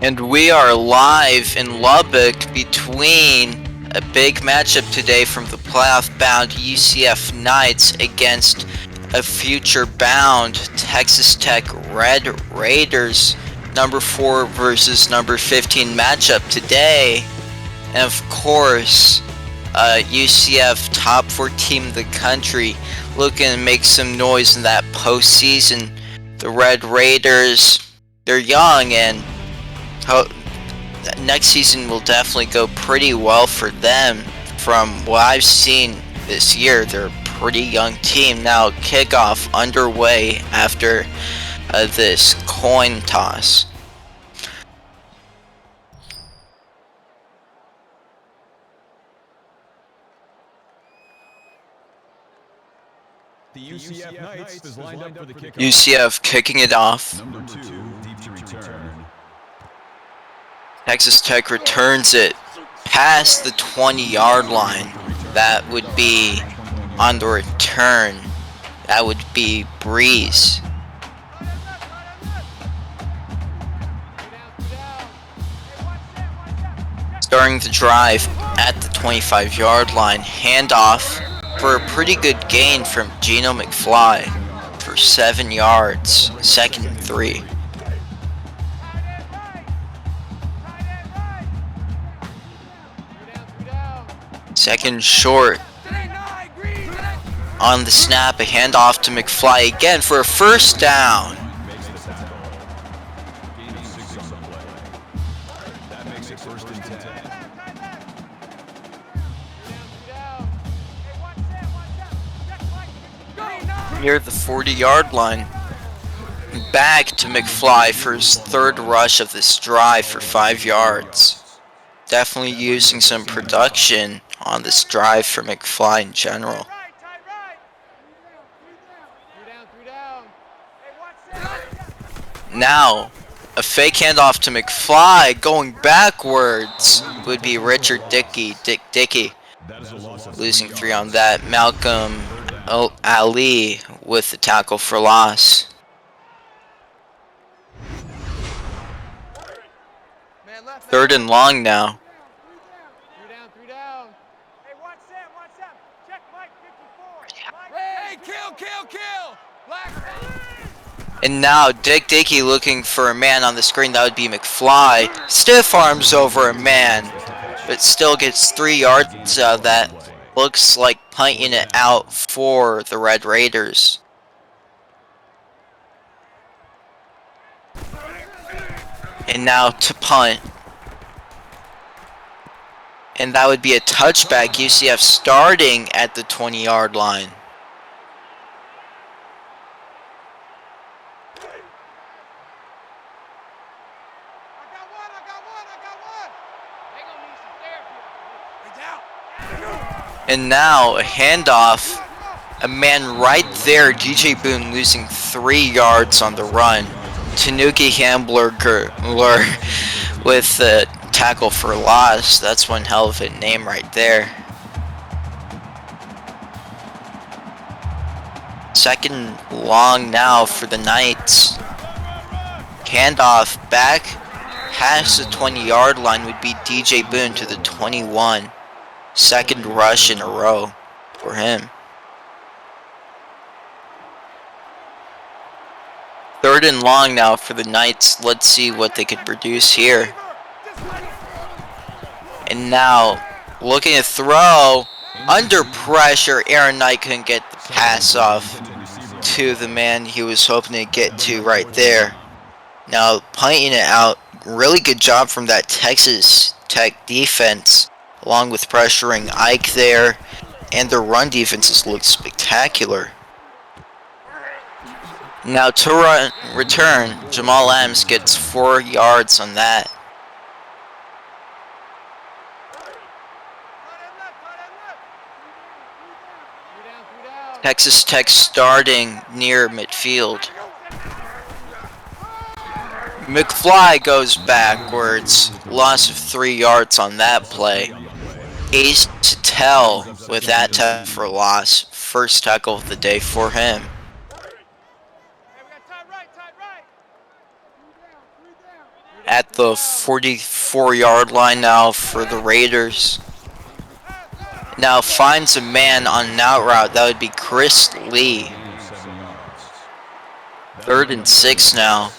And we are live in Lubbock between a big matchup today from the playoff-bound UCF Knights against a future-bound Texas Tech Red Raiders. Number 4 versus number 15 matchup today. And of course, UCF top 4 team in the country looking to make some noise in that postseason. The Red Raiders, they're young and next season will definitely go pretty well for them. From what I've seen this year, they're a pretty young team. Now kickoff underway after this coin toss. The UCF Knights is lined up for the kickoff. UCF kicking it off. Number 2, deep to return. Texas Tech returns it past the 20-yard line. That would be on the return. That would be Breeze. Starting the drive at the 25-yard line. Handoff for a pretty good gain from Gino McFly for 7 yards. 2nd and 3. Second short. On the snap, a handoff to McFly again for a first down. Near the 40-yard line. Back to McFly for his 3rd rush of this drive for 5 yards. Definitely using some production on this drive for McFly in general. Now, a fake handoff to McFly going backwards would be Richard Dickey. Losing 3 on that. Malcolm Ali with the tackle for loss. Third and long now. And now Dickey looking for a man on the screen. That would be McFly. Stiff arms over a man, but still gets 3 yards out of that. Looks like punting it out for the Red Raiders. And now to punt. And that would be a touchback. UCF starting at the 20-yard line. And now a handoff. A man right there. DJ Boone losing 3 yards on the run. Tanuki Hamburger with the tackle for loss. That's one hell of a name right there. Second long now for the Knights. Handoff back past the 20-yard line would be DJ Boone to the 21. 2nd rush in a row for him. 3rd and long now for the Knights. Let's see what they could produce here. And now looking to throw. Under pressure, Aaron Knight couldn't get the pass off to the man he was hoping to get to right there. Now punting it out. Really good job from that Texas Tech defense, along with pressuring Ike there. And their run defenses look spectacular. Now to return, Jamal Adams gets 4 yards on that. Texas Tech starting near midfield. McFly goes backwards. Loss of 3 yards on that play. Ace Patel with that tackle for loss. First tackle of the day for him. At the 44-yard line now for the Raiders. Now finds a man on an out route. That would be Chris Lee. 3rd and 6 now.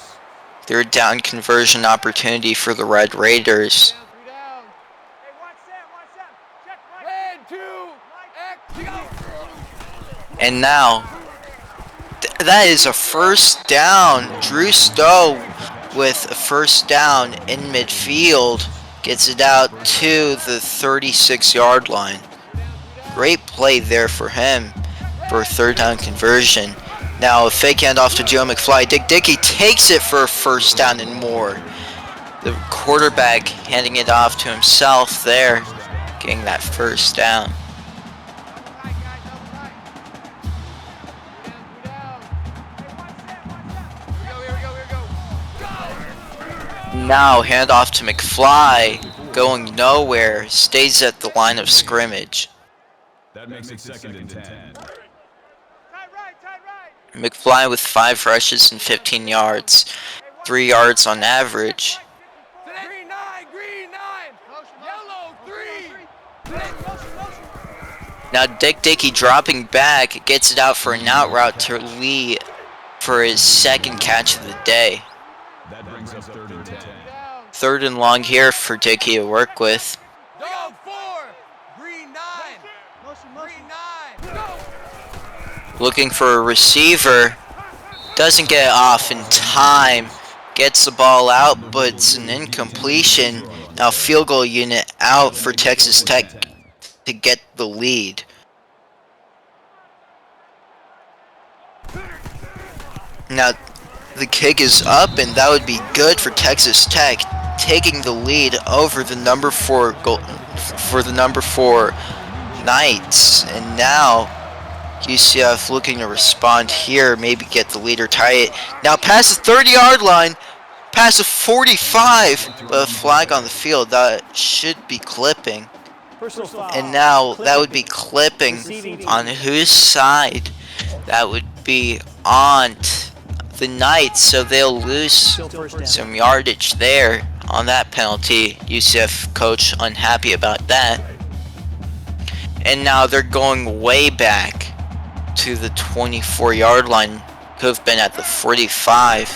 3rd down conversion opportunity for the Red Raiders. And now, that is a first down. Drew Stowe with a first down in midfield. Gets it out to the 36-yard line. Great play there for him for a 3rd down conversion. Now a fake handoff to Joe McFly. Dickey takes it for a first down and more. The quarterback handing it off to himself there, getting that first down. Now handoff to McFly, going nowhere, stays at the line of scrimmage. That makes it 2nd and 10. McFly with 5 rushes and 15 yards, 3 yards on average. Now Dickey dropping back, gets it out for an out route to Lee for his 2nd catch of the day. That brings us 3rd and 10. 3rd and long here for Dickey to work with. Looking for a receiver. Doesn't get it off in time. Gets the ball out, but it's an incompletion. Now field goal unit out for Texas Tech to get the lead. Now the kick is up, and that would be good for Texas Tech, taking the lead over the number 4 goal for the number 4 Knights. And now UCF looking to respond here, maybe get the lead or tie it. Now past the 30-yard line, past the 45, but a flag on the field. That should be clipping. And now that would be clipping on whose side? That would be on the Knights, so they'll lose some yardage there on that penalty. UCF coach unhappy about that. And now they're going way back to the 24-yard line. Could have been at the 45.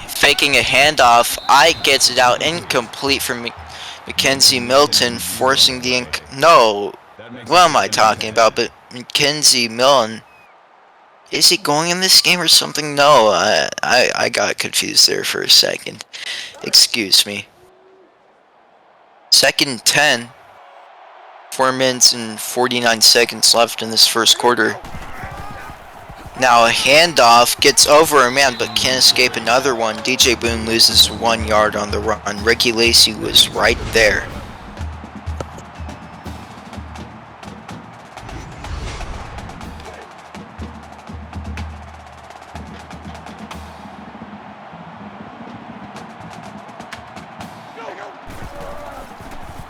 Faking a handoff. Ike gets it out incomplete from Mackenzie Milton, forcing the no. What am I talking about? But Mackenzie Milton, is he going in this game or something? No, I got confused there for a second. Excuse me. 2nd and 10. 4 minutes and 49 seconds left in this first quarter. Now a handoff, gets over a man but can't escape another one. DJ Boone loses 1 yard on the run. Ricky Lacey was right there.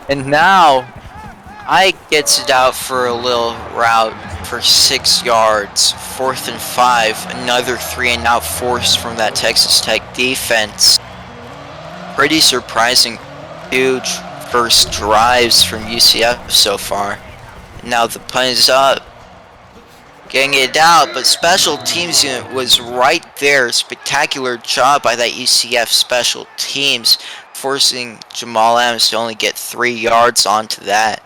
And now Ike gets it out for a little route for 6 yards. 4th and 5. Another 3-and-out force from that Texas Tech defense. Pretty surprising, huge first drives from UCF so far. Now the punt is up. Getting it out, but special teams unit was right there. Spectacular job by that UCF special teams, forcing Jamal Adams to only get 3 yards onto that.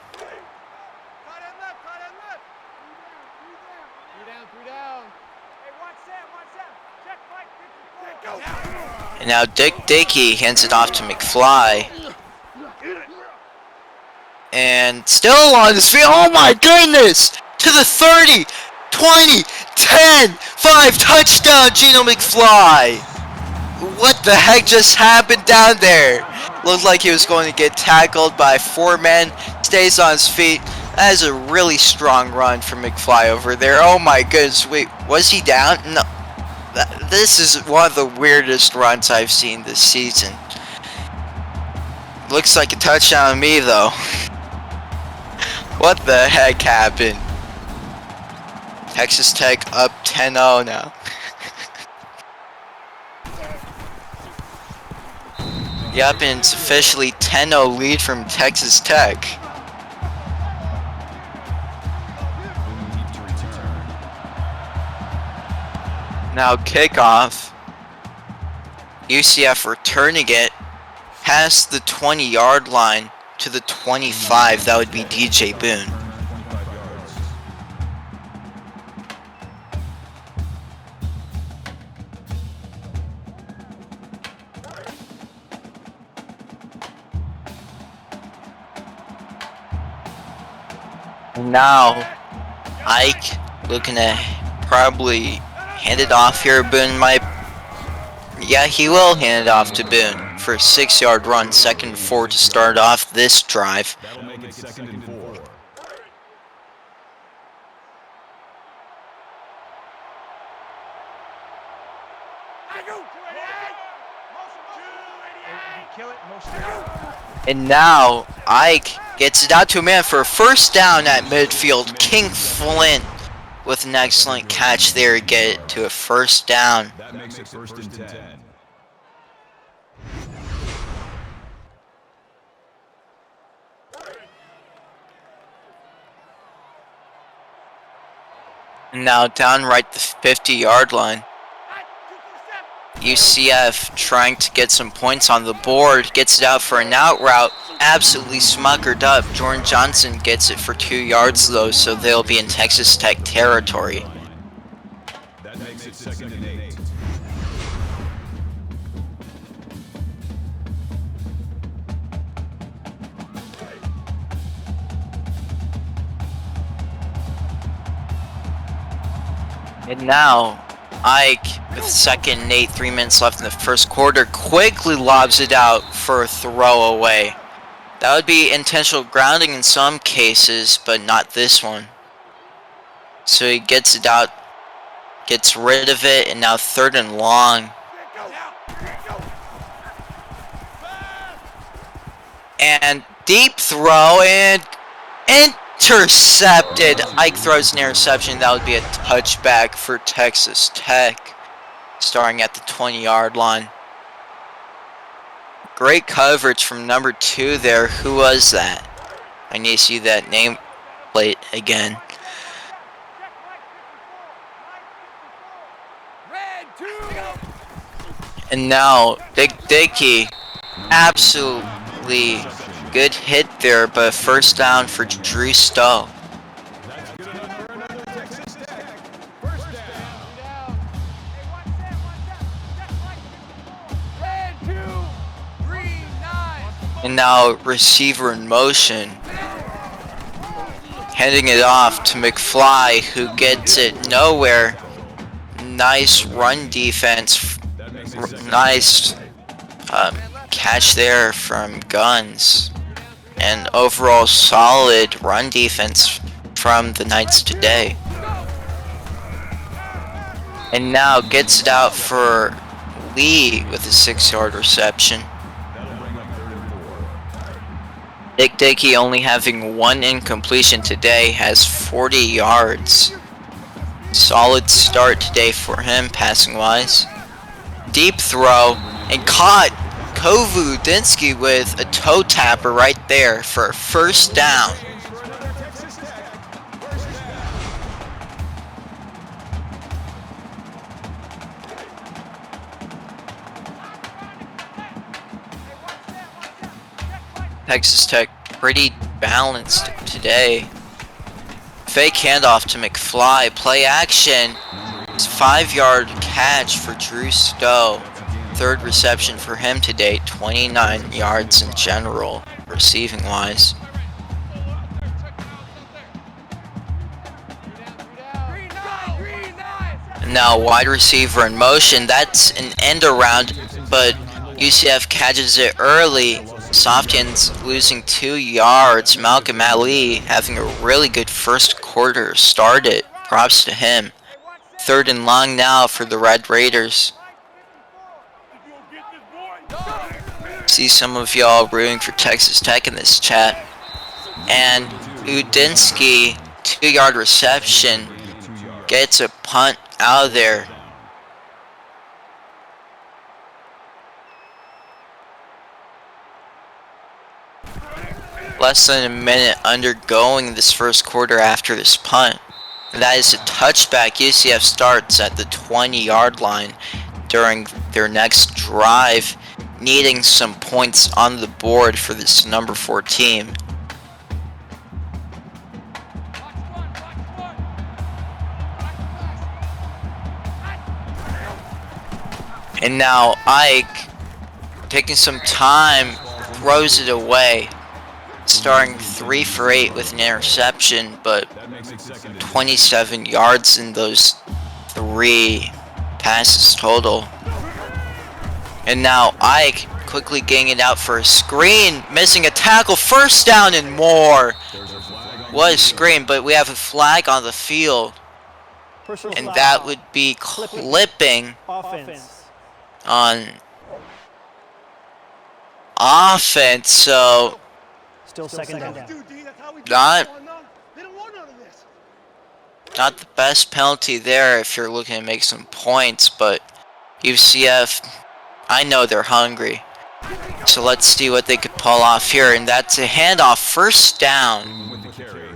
And now Dickey hands it off to McFly. And still on his feet. Oh my goodness! To the 30, 20, 10, 5, touchdown, Geno McFly! What the heck just happened down there? Looked like he was going to get tackled by 4 men. Stays on his feet. That is a really strong run from McFly over there. Oh my goodness, wait, was he down? No. This is one of the weirdest runs I've seen this season. Looks like a touchdown to me though. What the heck happened? Texas Tech up 10-0 now. Yep, and it's officially 10-0 lead from Texas Tech. Now kickoff. UCF returning it past the 20-yard line to the 25. That would be DJ Boone. Now Ike looking to probably hand it off here. Boone might, yeah, he will hand it off to Boone for a 6-yard run, 2nd and 4 to start off this drive. That'll make it 2nd and 4. And now Ike gets it out to a man for a first down at midfield. King Flint with an excellent catch there to get it to a first down. That makes it 1st and 10. And now down right the 50-yard line. UCF trying to get some points on the board, gets it out for an out route, absolutely smuckered up. Jordan Johnson gets it for 2 yards though, so they'll be in Texas Tech territory. That makes it 2nd and 8. And now Ike, with 2nd and 8, 3 minutes left in the first quarter, quickly lobs it out for a throwaway. That would be intentional grounding in some cases, but not this one. So he gets it out, gets rid of it, and now 3rd and long. And deep throw and intercepted. Ike throws an interception. That would be a touchback for Texas Tech, starting at the 20-yard line. Great coverage from number 2 there. Who was that? I need to see that name plate again. And now Big Dickey, absolutely good hit there, but first down for Drew Stowe. And now receiver in motion, handing it off to McFly, who gets it nowhere. Nice run defense, nice catch there from Guns, and overall solid run defense from the Knights today. And now gets it out for Lee with a 6-yard reception. Nick Dickey, only having 1 incompletion today, has 40 yards. Solid start today for him, passing-wise. Deep throw, and caught Kovu Dinsky with a toe tapper right there for a first down. Texas Tech pretty balanced today. Fake handoff to McFly, play action. It's a 5-yard catch for Drew Stowe. 3rd reception for him today, 29 yards in general, receiving wise. And now wide receiver in motion, that's an end around, but UCF catches it early. Soft hands losing 2 yards. Malcolm Ali having a really good first quarter started. Props to him. 3rd and long now for the Red Raiders. See some of y'all rooting for Texas Tech in this chat. And Udinsky, 2-yard reception, gets a punt out of there. less than a minute undergoing this first quarter after this punt. And that is a touchback. UCF starts at the 20-yard line during their next drive, needing some points on the board for this number 4 team. And now Ike, taking some time, throws it away, starting 3 for 8 with an interception, but 27 yards in those 3 passes total. And now Ike quickly getting it out for a screen, missing a tackle, first down and more. What a screen, but we have a flag on the field, and that would be clipping on offense, so still second down. Not the best penalty there if you're looking to make some points, but UCF, I know they're hungry. So let's see what they could pull off here, and that's a handoff, first down. With the carry.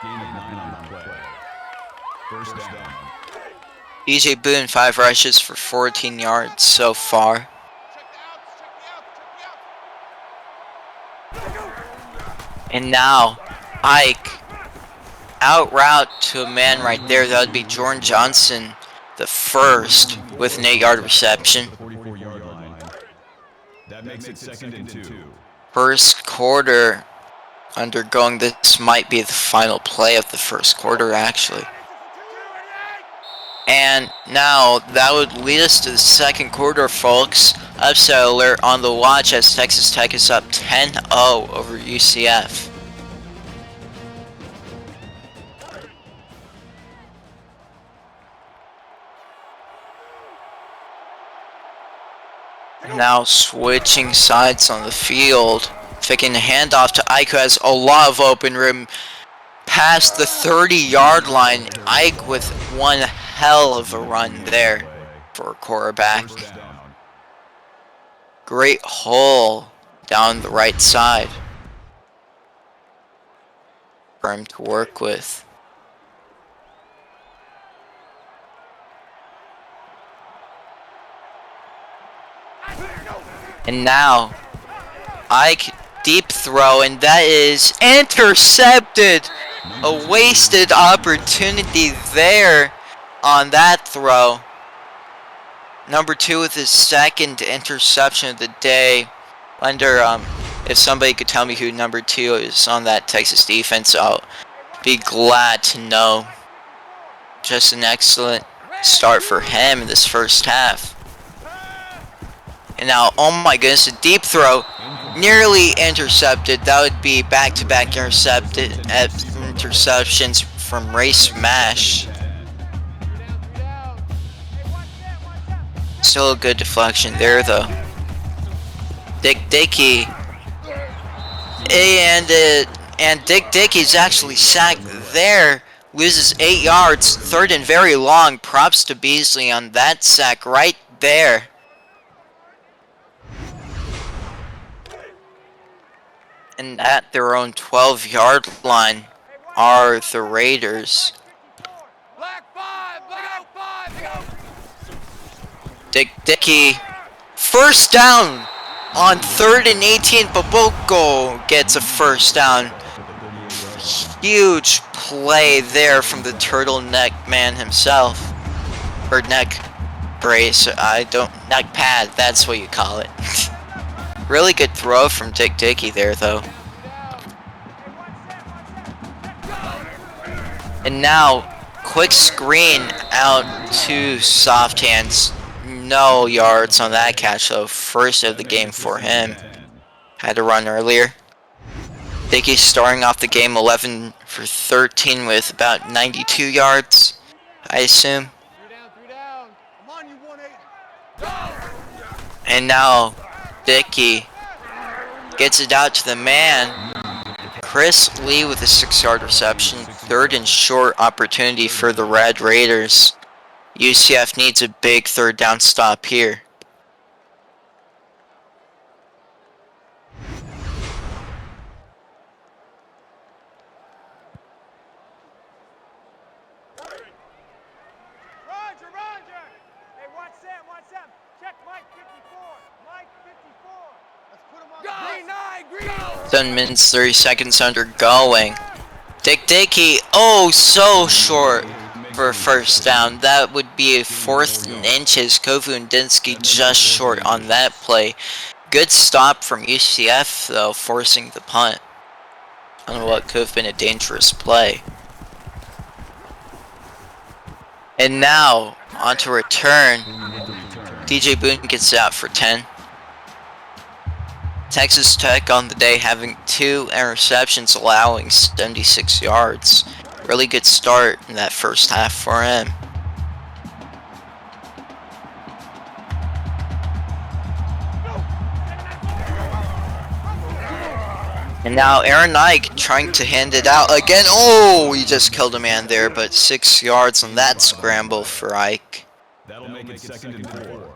Gain of 9 on the play. First down. DJ Boone, 5 rushes for 14 yards so far. And now Ike out route to a man right there. That would be Jordan Johnson, the first, with an 8-yard reception. 44-yard line. That makes it second and 2. First quarter undergoing, this might be the final play of the first quarter actually. And now that would lead us to the second quarter, folks. Upset alert on the watch as Texas Tech is up 10-0 over UCF. Now switching sides on the field, faking a handoff to Ike, who has a lot of open room past the 30-yard line. Ike with one hell of a run there for a quarterback. Great hole down the right side for him to work with. And now Ike, deep throw, and that is intercepted. A wasted opportunity there on that throw. Number 2 with his second interception of the day. Wonder if somebody could tell me who number 2 is on that Texas defense. I'll be glad to know. Just an excellent start for him in this first half. And now, oh my goodness, a deep throw, nearly intercepted. That would be back-to-back interceptions from Ray Smash. Still a good deflection there, though. Dick Dickey, and Dick Dickey's actually sacked there. Loses 8 yards, third and very long. Props to Beasley on that sack right there. And at their own 12-yard line are the Raiders. Dick Dickey, first down on 3rd and 18. Baboko gets a first down. Huge play there from the turtleneck man himself. Or neck brace, neck pad, that's what you call it. Really good throw from Dick Dickey there, though. And now, quick screen out to soft hands. No yards on that catch, though. First of the game for him. Had to run earlier. Dickey starting off the game 11 for 13 with about 92 yards, I assume. And now Dickey gets it out to the man. Chris Lee with a 6-yard reception. 3rd and short opportunity for the Red Raiders. UCF needs a big 3rd down stop here. 7 minutes 30 seconds undergoing. Dickey, oh, so short for a first down. That would be a 4th and inches. Kovu and Dinsky just short on that play. Good stop from UCF though, forcing the punt on what could have been a dangerous play. And now, on to return. DJ Boone gets it out for 10. Texas Tech on the day having 2 interceptions, allowing 76 yards. Really good start in that first half for him. And now Aaron Ike trying to hand it out again. Oh, he just killed a man there, but 6 yards on that scramble for Ike. That'll make it 2nd and 4.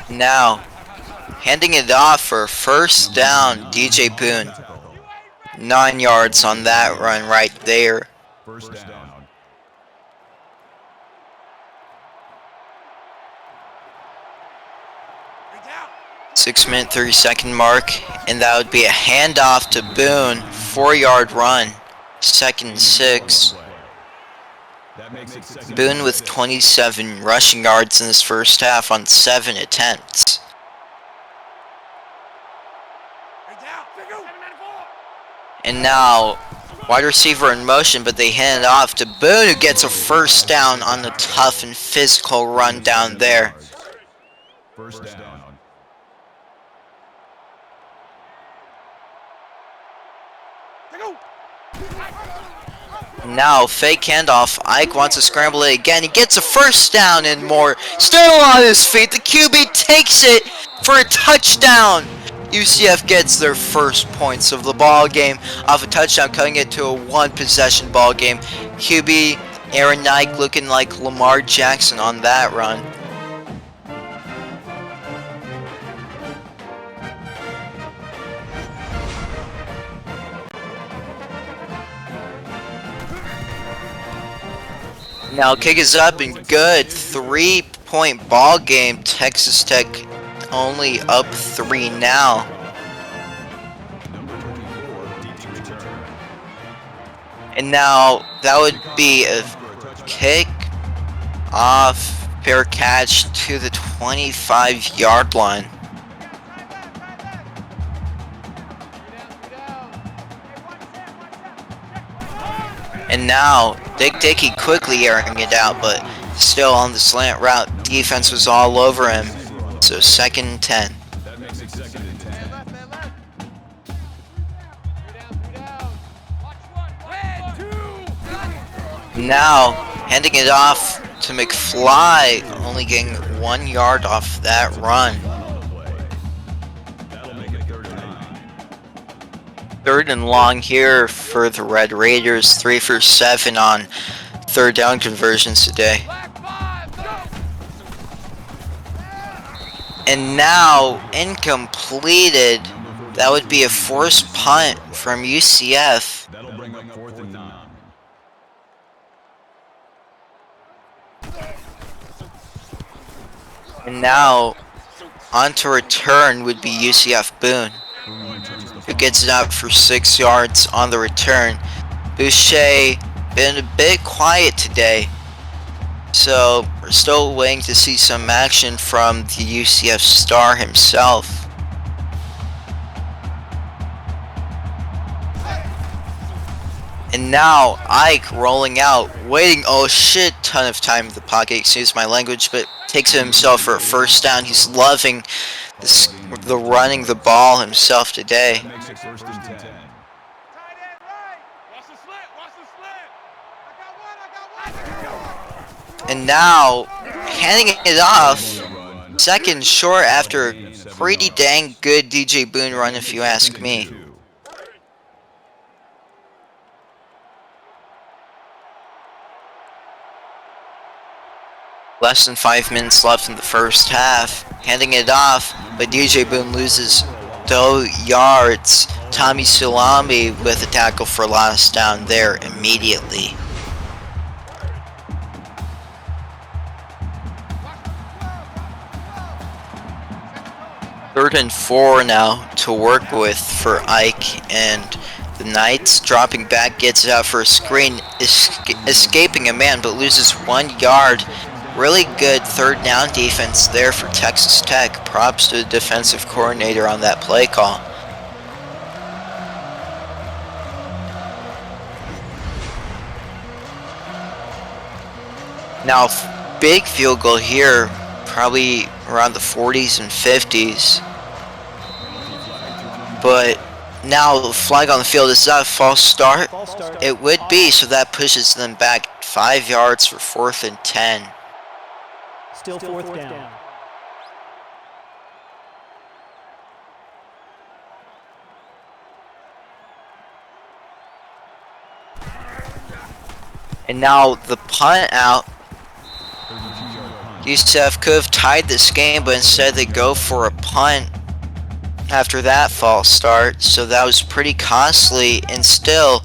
Now, handing it off for first down, DJ Boone. 9 yards on that run right there. First down. 6-minute 30-second mark, and that would be a handoff to Boone. 4-yard run. 2nd and 6. Boone with 27 rushing yards in his first half on 7 attempts. And now, wide receiver in motion, but they hand it off to Boone, who gets a first down on the tough and physical run down there. First down. Now, fake handoff. Ike wants to scramble it again. He gets a first down and more. Still on his feet. The QB takes it for a touchdown. UCF gets their first points of the ball game off a touchdown, cutting it to a 1-possession ball game. QB Aaron Ike looking like Lamar Jackson on that run. Now kick is up and good. 3-point ball game. Texas Tech only up 3 now. And now that would be a kick off, fair catch to the 25-yard line. And now Dickey quickly airing it out, but still on the slant route. Defense was all over him. So 2nd and 10. Now handing it off to McFly, only getting 1 yard off that run. 3rd and long here for the Red Raiders. 3 for 7 on 3rd down conversions today. And now incompleted. That would be a forced punt from UCF. That'll bring up 4th and 9. And now on to return would be UCF Boone, who gets it out for 6 yards on the return. Boucher been a bit quiet today, so we're still waiting to see some action from the UCF star himself. And now Ike rolling out, waiting a shit ton of time in the pocket, excuse my language, but takes it himself for a first down. He's loving this, the running the ball himself today. And now handing it off, 2nd short after a pretty dang good DJ Boone run if you ask me. Less than 5 minutes left in the first half. Handing it off, but DJ Boone loses 2 yards. Tommy Salami with a tackle for last down there immediately. 3rd and 4 now to work with for Ike, and the Knights dropping back, gets it out for a screen, escaping a man but loses 1 yard. Really good 3rd down defense there for Texas Tech. Props to the defensive coordinator on that play call. Now, big field goal here, probably around the 40s and 50s. But now the flag on the field, is that a false start? It would be, so that pushes them back 5 yards for 4th and 10. Still 4th down. And now the punt out. UCF could have tied this game, but instead they go for a punt after that false start. So that was pretty costly, and still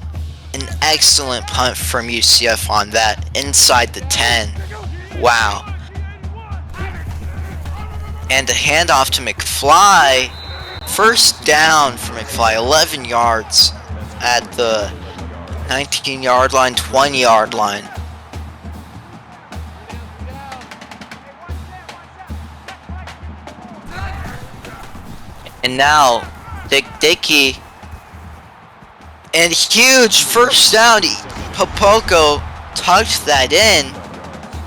an excellent punt from UCF on that, inside the 10. Wow. And a handoff to McFly. 1st down for McFly, 11 yards at the 19-yard line, 20-yard line. And now, Dickey, and huge 1st down. Popoko tucked that in.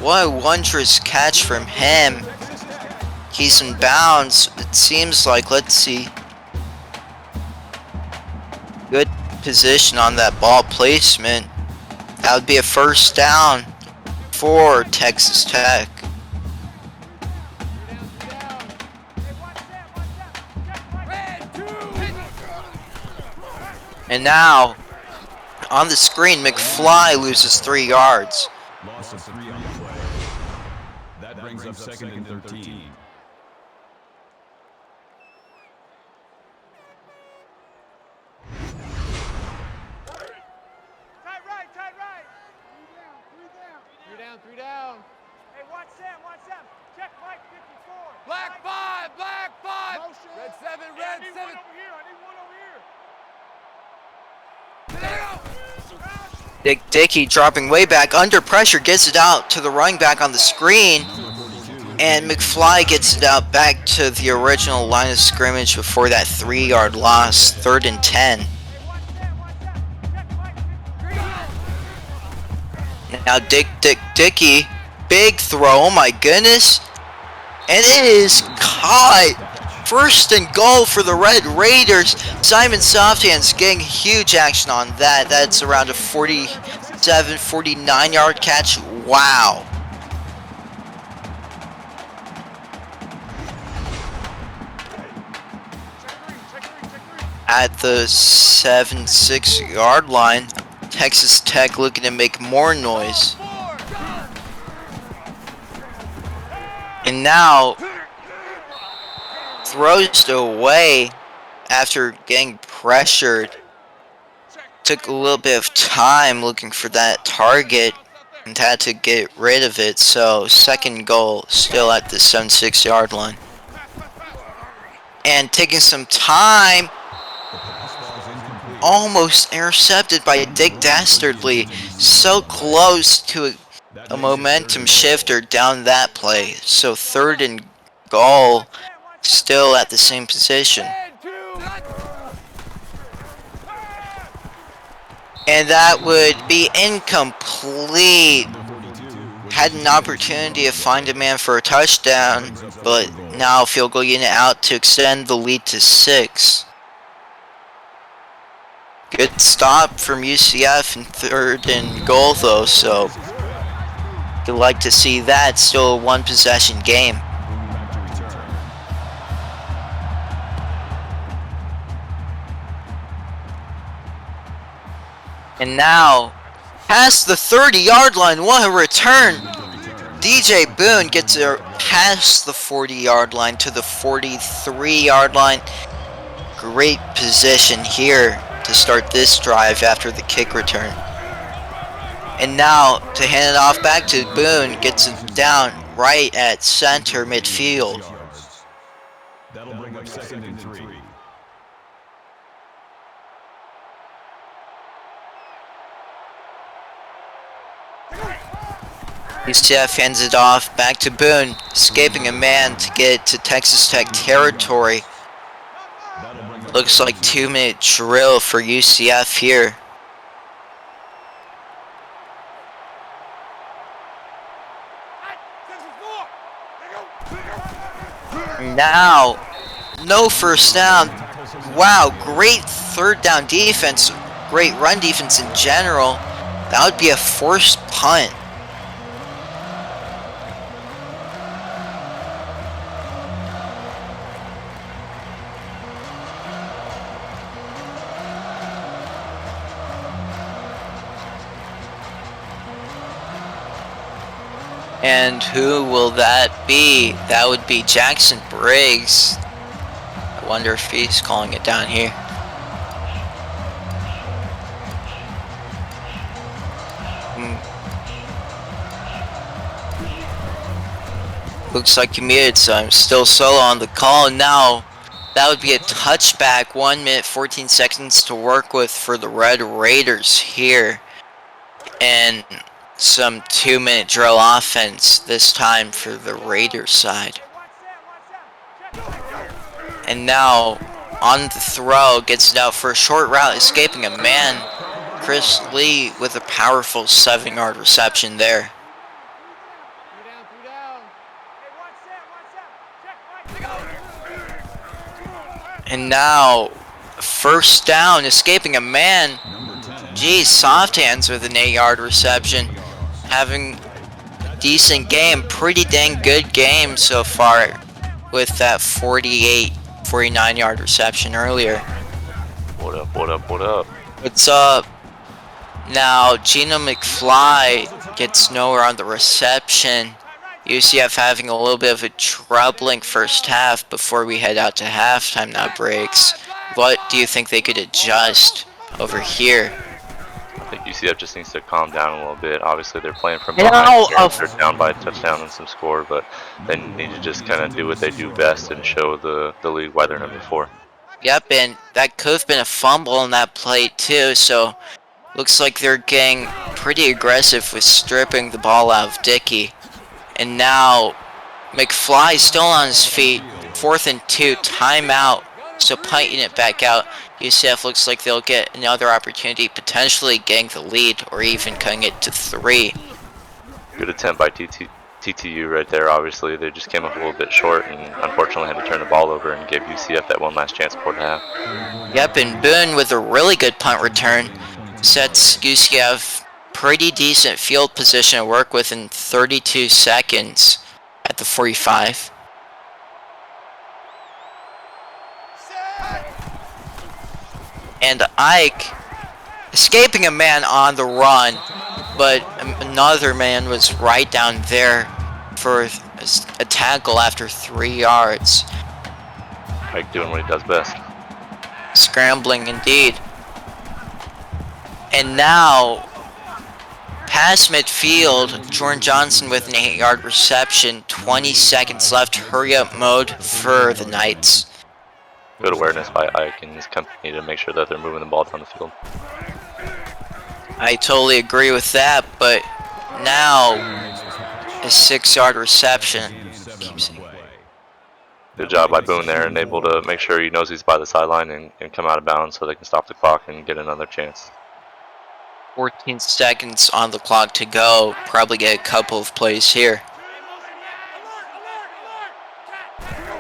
What a wondrous catch from him. He's in bounds, it seems like. Let's see. Good position on that ball placement. That would be a 1st down for Texas Tech. And now, on the screen, McFly loses 3 yards. Loss of 3 on the play. That brings up 2nd and 13. Three down. Hey, watch them. Check Mike 54. Black 5. Motion. Red 7. Hey, I need one over here. Dickey dropping way back under pressure, gets it out to the running back on the screen, and McFly gets it out back to the original line of scrimmage before that 3-yard loss. 3rd and 10. Now Dickey, big throw, oh my goodness, and it is caught. 1st and goal for the Red Raiders. Simon Softhands getting huge action on that. That's around a 47, 49-yard catch. Wow. At the 7-6-yard line, Texas Tech looking to make more noise. And now throws it away after getting pressured. Took a little bit of time looking for that target and had to get rid of it. So 2nd goal still at the 7-6-yard line. And taking some time, almost intercepted by Dick Dastardly. So close to a momentum shifter down that play. So 3rd and goal, still at the same position. And that would be incomplete. Had an opportunity to find a man for a touchdown, but now field goal unit out to extend the lead to 6. Good stop from UCF in 3rd and goal though, so you'd like to see that. Still a 1-possession game. And now, past the 30-yard line, what a return! DJ Boone gets her past the 40-yard line to the 43-yard line. Great position here to start this drive after the kick return. And now, to hand it off back to Boone, gets it down right at center midfield. That'll bring up 2nd UCF hands it off back to Boone, escaping a man to get to Texas Tech territory. Looks like 2-minute drill for UCF here. Now, no first down. Wow, great third down defense, great run defense in general. That would be a forced punt. And who will that be? That would be Jackson Briggs. I wonder if he's calling it down here. Looks like he muted, so I'm still solo on the call. Now, that would be a touchback. 1 minute, 14 seconds to work with for the Red Raiders here. And some 2-minute drill offense this time for the Raiders side. And now on the throw, gets it out for a short route, escaping a man. Chris Lee with a powerful 7-yard reception there. And now first down, escaping a man. Geez, soft hands with an 8-yard reception. Having a decent game, pretty dang good game so far with that 49-yard reception earlier. What up, what up, what up? What's up? Now, Gino McFly gets nowhere on the reception. UCF having a little bit of a troubling first half before we head out to halftime now, Breaks. What do you think they could adjust over here? I think UCF just needs to calm down a little bit. Obviously, they're playing from No, behind. They're down by a touchdown and some score, but they need to just kind of do what they do best and show the league why they're number 4. Yep, and that could have been a fumble on that play too, so looks like they're getting pretty aggressive with stripping the ball out of Dickey. And now McFly still on his feet. 4th and 2, timeout. So punting it back out. UCF looks like they'll get another opportunity, potentially getting the lead or even cutting it to 3. Good attempt by TTU right there. Obviously, they just came up a little bit short and unfortunately had to turn the ball over and gave UCF that one last chance before the half. Yep, and Boone with a really good punt return sets UCF pretty decent field position to work with in 32 seconds at the 45. And Ike escaping a man on the run, but another man was right down there for a tackle after 3 yards. Ike doing what he does best. Scrambling indeed. And now, past midfield, Jordan Johnson with an 8-yard reception. 20 seconds left. Hurry up mode for the Knights. Good awareness by Ike and his company to make sure that they're moving the ball down the field. I totally agree with that, but now a 6-yard reception. Good job by Boone there and able to make sure he knows he's by the sideline and come out of bounds so they can stop the clock and get another chance. 14 seconds on the clock to go. Probably get a couple of plays here.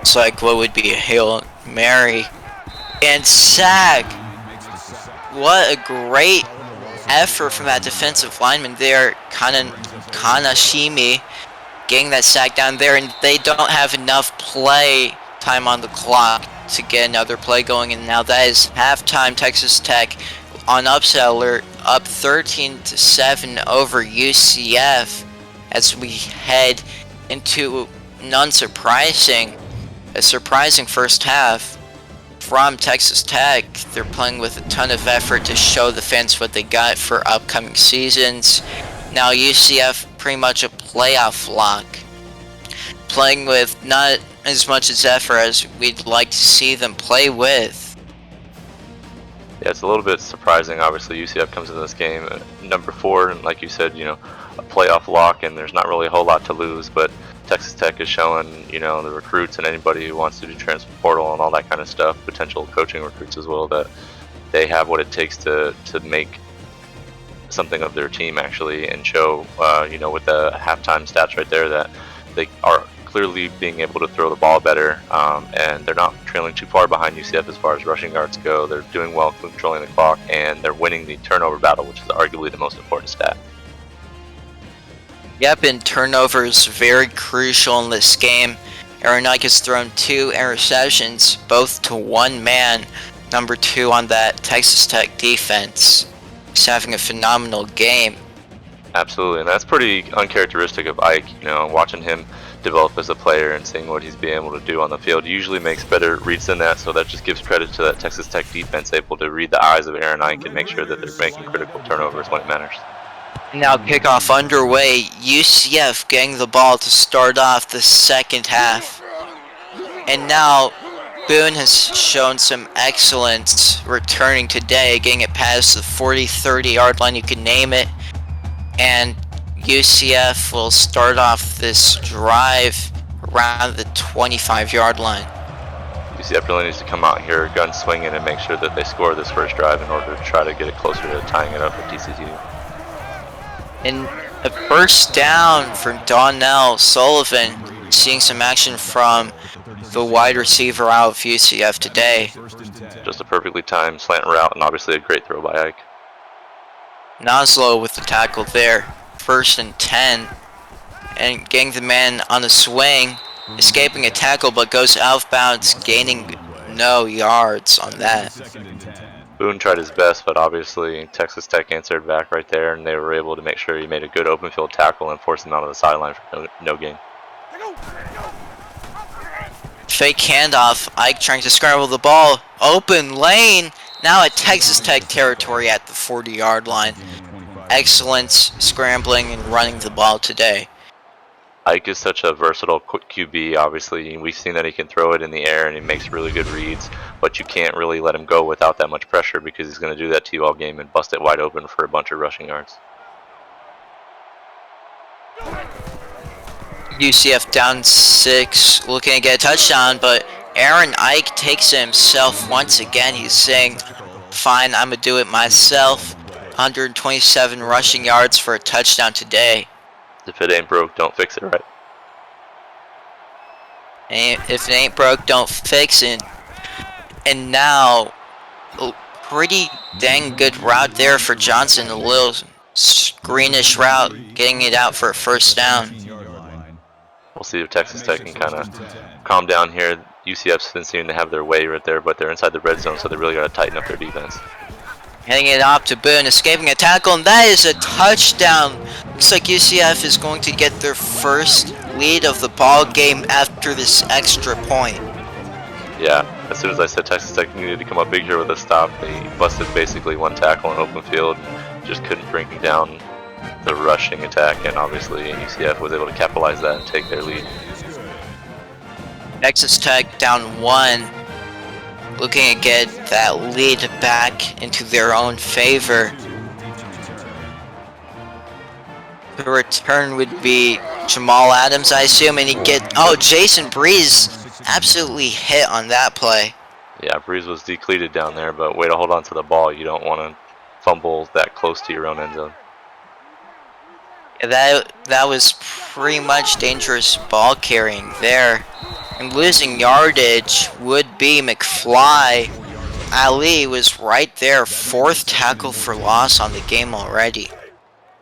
It's like what would be a Hail Mary. And sack. What a great effort from that defensive lineman there. Kanashimi getting that sack down there, and they don't have enough play time on the clock to get another play going. And now that is halftime. Texas Tech on upset alert, up 13-7 over UCF as we head into a surprising first half from Texas Tech. They're playing with a ton of effort to show the fans what they got for upcoming seasons. Now UCF pretty much a playoff lock, playing with not as much as effort as we'd like to see them play with. Yeah, it's a little bit surprising. Obviously, UCF comes into this game number 4, and like you said, you know, a playoff lock, and there's not really a whole lot to lose. But Texas Tech is showing, you know, the recruits and anybody who wants to do transfer portal and all that kind of stuff, potential coaching recruits as well, that they have what it takes to make something of their team actually, and show, you know, with the halftime stats right there, that they are clearly being able to throw the ball better, and they're not trailing too far behind UCF as far as rushing yards go. They're doing well controlling the clock, and they're winning the turnover battle, which is arguably the most important stat. Yep, and turnovers very crucial in this game. Aaron Ike has thrown 2 interceptions, both to one man, number 2 on that Texas Tech defense. He's having a phenomenal game. Absolutely, and that's pretty uncharacteristic of Ike. You know, watching him develop as a player and seeing what he's been able to do on the field, he usually makes better reads than that, so that just gives credit to that Texas Tech defense, able to read the eyes of Aaron Ike and make sure that they're making critical turnovers when it matters. Now kickoff underway, UCF getting the ball to start off the second half. And now Boone has shown some excellence returning today, getting it past the 40-30 yard line, you can name it. And UCF will start off this drive around the 25 yard line. UCF really needs to come out here gun swinging and make sure that they score this first drive in order to try to get it closer to tying it up with TCU. And a first down for Donnell Sullivan, seeing some action from the wide receiver out of UCF today. Just a perfectly timed slant route, and obviously a great throw by Ike. Noslow with the tackle there. 1st and 10. And getting the man on the swing, escaping a tackle, but goes out of bounds, gaining no yards on that. Boone tried his best, but obviously Texas Tech answered back right there, and they were able to make sure he made a good open field tackle and force him out of the sideline for no gain. Fake handoff, Ike trying to scramble the ball, open lane, now at Texas Tech territory at the 40 yard line. Excellence scrambling and running the ball today. Ike is such a versatile quick QB. Obviously, we've seen that he can throw it in the air and he makes really good reads, but you can't really let him go without that much pressure, because he's going to do that to you all game and bust it wide open for a bunch of rushing yards. UCF down 6, looking to get a touchdown, but Aaron Ike takes it himself once again. He's saying, fine, I'm going to do it myself. 127 rushing yards for a touchdown today. If it ain't broke, don't fix it, right? And if it ain't broke, don't fix it. And now, a pretty dang good route there for Johnson. A little screenish route, getting it out for a first down. We'll see if Texas Tech can kind of calm down here. UCF's been seeming to have their way right there, but they're inside the red zone, so they really got to tighten up their defense. Heading it off to Boone, escaping a tackle, and that is a touchdown. Looks like UCF is going to get their first lead of the ball game after this extra point. Yeah, as soon as I said Texas Tech needed to come up big here with a stop, they busted basically one tackle in open field, just couldn't bring down the rushing attack, and obviously UCF was able to capitalize that and take their lead. Texas Tech down 1. Looking to get that lead back into their own favor. The return would be Jamal Adams, I assume, and he'd get... Oh, Jason Breeze absolutely hit on that play. Yeah, Breeze was decleated down there, but way to hold on to the ball. You don't want to fumble that close to your own end zone. Yeah, that was pretty much dangerous ball carrying there. And losing yardage would be McFly. Ali was right there, 4th tackle for loss on the game already.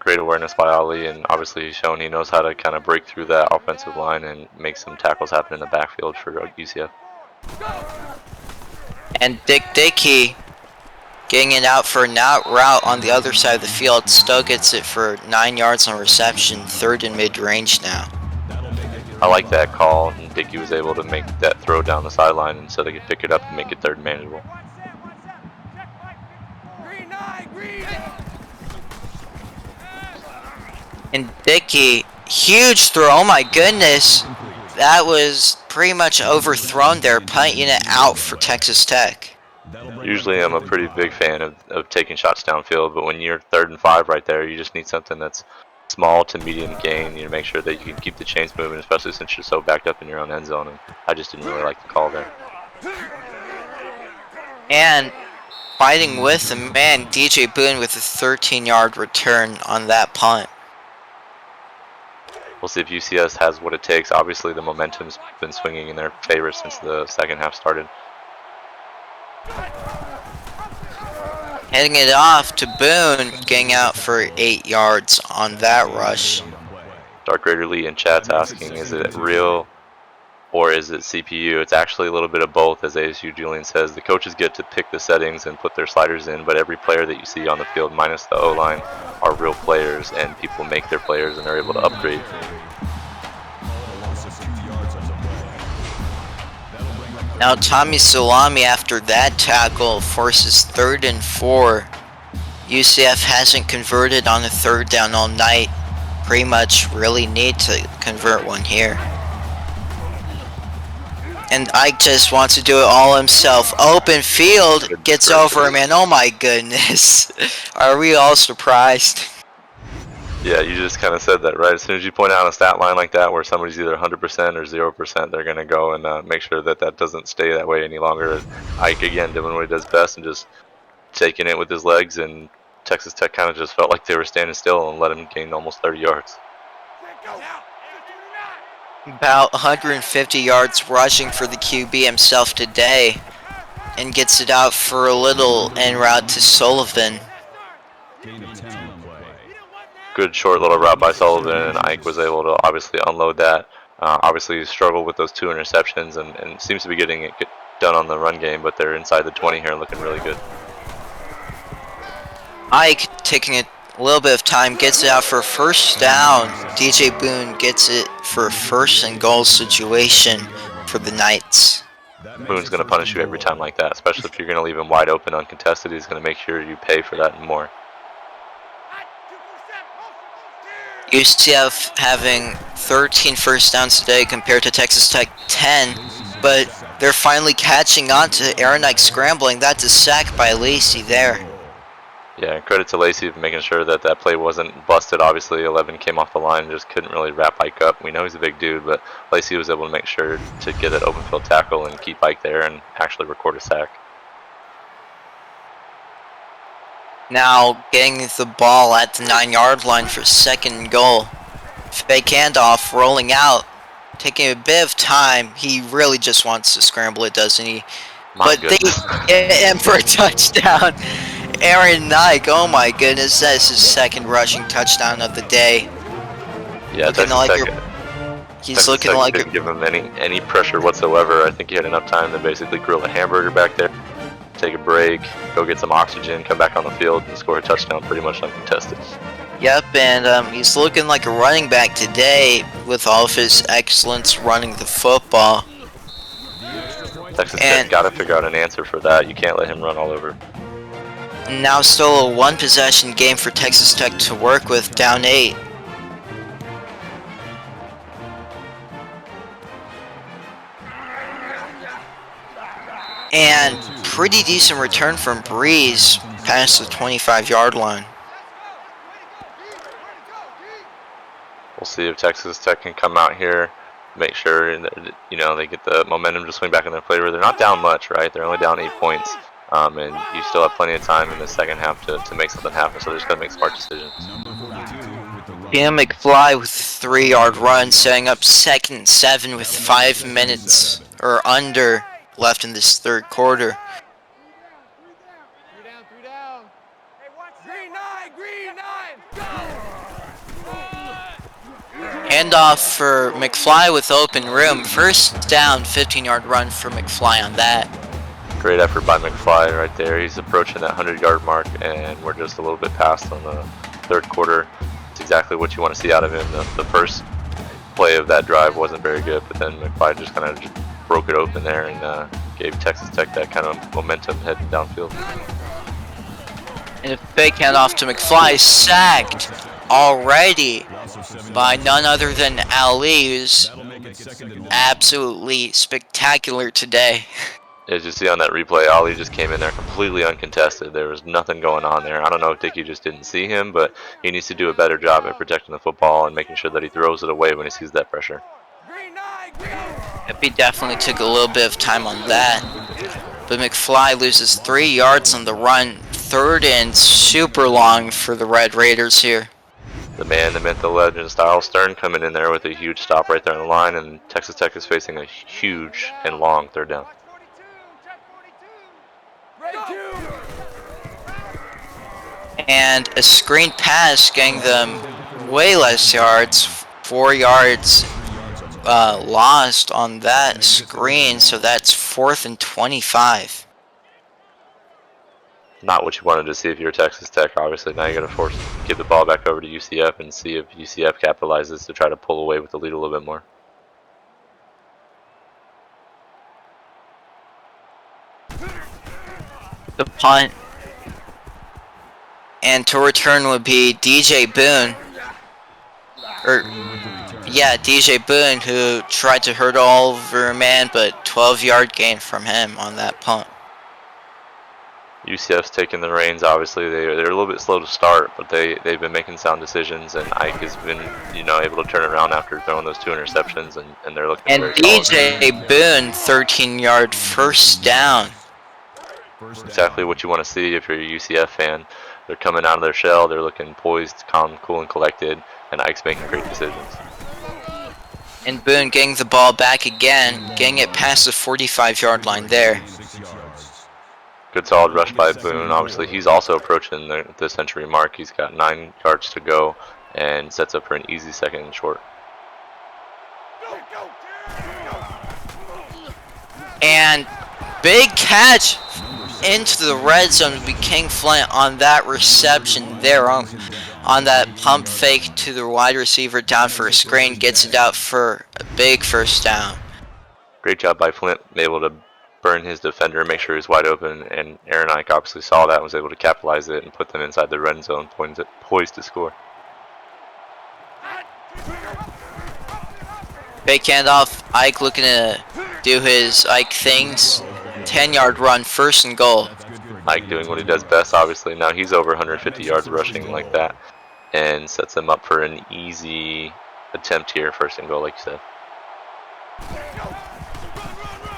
Great awareness by Ali, and obviously he's shown he knows how to kind of break through that offensive line and make some tackles happen in the backfield for UCF. And Dick Dickey getting it out for an out route on the other side of the field. Still gets it for 9 yards on reception, 3rd and mid-range now. I like that call, and Dickey was able to make that throw down the sideline instead of pick it up and make it 3rd and manageable. And Dickey, huge throw, oh my goodness. That was pretty much overthrown there, punting it out for Texas Tech. Usually I'm a pretty big fan of taking shots downfield, but when you're 3rd and 5 right there, you just need something that's small to medium gain, you know, make sure that you can keep the chains moving, especially since you're so backed up in your own end zone, and I just didn't really like the call there. And fighting with the man, DJ Boone with a 13-yard return on that punt. We'll see if UCS has what it takes. Obviously, the momentum's been swinging in their favor since the second half started. Heading it off to Boone, getting out for 8 yards on that rush. Dark Raider Lee in chat's asking, is it real or is it CPU? It's actually a little bit of both, as ASU Julian says. The coaches get to pick the settings and put their sliders in, but every player that you see on the field, minus the O-line, are real players, and people make their players and they're able to upgrade. Now Tommy Salami, after that tackle, forces 3rd and 4. UCF hasn't converted on a 3rd down all night. Pretty much really need to convert one here. And Ike just wants to do it all himself. Open field, gets over him, and oh my goodness. Are we all surprised? Yeah, you just kind of said that, right? As soon as you point out a stat line like that where somebody's either 100% or 0%, they're going to go and make sure that that doesn't stay that way any longer. Ike, again, doing what he does best and just taking it with his legs, and Texas Tech kind of just felt like they were standing still and let him gain almost 30 yards. About 150 yards rushing for the QB himself today, and gets it out for a little en route to Sullivan. Good short little route by Sullivan, and Ike was able to obviously unload that. Obviously struggled with those 2 interceptions and seems to be getting it done on the run game, but they're inside the 20 here and looking really good. Ike taking a little bit of time, gets it out for a 1st down. DJ Boone gets it for a 1st and goal situation for the Knights. Boone's going to punish you every time like that, especially if you're going to leave him wide open uncontested. He's going to make sure you pay for that and more. UCF having 13 1st downs today compared to Texas Tech 10, but they're finally catching on to Aaron Ike scrambling. That's a sack by Lacey there. Yeah, and credit to Lacey for making sure that that play wasn't busted. Obviously, 11 came off the line and just couldn't really wrap Ike up. We know he's a big dude, but Lacey was able to make sure to get that open field tackle and keep Ike there and actually record a sack. Now getting the ball at the 9-yard line for 2nd and goal. Fake handoff, rolling out, taking a bit of time. He really just wants to scramble it, doesn't he? But they get him for a touchdown. Aaron Ike, oh my goodness, that's his 2nd rushing touchdown of the day. Yeah, he's looking like didn't give him any pressure whatsoever. I think he had enough time to basically grill a hamburger back there, take a break, go get some oxygen, come back on the field, and score a touchdown pretty much uncontested. Yep, and he's looking like a running back today with all of his excellence running the football. Texas Tech got to figure out an answer for that. You can't let him run all over. Now still a 1-possession game for Texas Tech to work with, down 8. And pretty decent return from Breeze past the 25-yard line. We'll see if Texas Tech can come out here, make sure that, they get the momentum to swing back in their favor. They're not down much, right? They're only down 8 points. And you still have plenty of time in the second half to make something happen, so they're just going to make smart decisions. Cam McFly with a 3-yard run, setting up 2nd and 7 with 5 minutes or under left in this 3rd quarter. 3 down. Hey, green 9, Handoff for McFly with open room. 1st down, 15-yard run for McFly on that. Great effort by McFly right there. He's approaching that 100-yard mark, and we're just a little bit past on the 3rd quarter. It's exactly what you want to see out of him. The first play of that drive wasn't very good, but then McFly just kind of broke it open there and gave Texas Tech that kind of momentum heading downfield. And a fake handoff to McFly, sacked already by none other than Ali, who's absolutely spectacular today. As you see on that replay, Ali just came in there completely uncontested. There was nothing going on there. I don't know if Dickey just didn't see him, but he needs to do a better job at protecting the football and making sure that he throws it away when he sees that pressure. Yep, he definitely took a little bit of time on that. But McFly loses 3 yards on the run. 3rd and super long for the Red Raiders here. The man that meant the legend, Style Stern, coming in there with a huge stop right there on the line, and Texas Tech is facing a huge and long 3rd down. And a screen pass getting them way less yards, 4 yards lost on that screen, so that's 4th and 25. Not what you wanted to see if you're Texas Tech. Obviously, now you're going to give the ball back over to UCF and see if UCF capitalizes to try to pull away with the lead a little bit more. The punt. And to return would be DJ Boone. DJ Boone, who tried to hurdle over a man, but 12-yard gain from him on that punt. UCF's taking the reins. Obviously, they're a little bit slow to start, but they've been making sound decisions, and Ike has been able to turn it around after throwing those 2 interceptions, and they're looking. And DJ Boone, 13-yard first down. Exactly what you want to see if you're a UCF fan. They're coming out of their shell. They're looking poised, calm, cool, and collected, and Ike's making great decisions. And Boone getting the ball back again, getting it past the 45-yard line there. Good solid rush by Boone. Obviously, he's also approaching the century mark. He's got 9 yards to go and sets up for an easy 2nd and short. And big catch into the red zone to be King Flint on that reception there on that pump fake to the wide receiver down for a screen. Gets it out for a big first down. Great job by Flint, able to burn his defender, make sure he's wide open, and Aaron Ike obviously saw that and was able to capitalize it and put them inside the red zone, poised to score. Fake handoff, Ike looking to do his Ike things. 10-yard run, 1st and goal. Ike doing what he does best, obviously. Now he's over 150 yards rushing like that and sets them up for an easy attempt here, 1st and goal, like you said.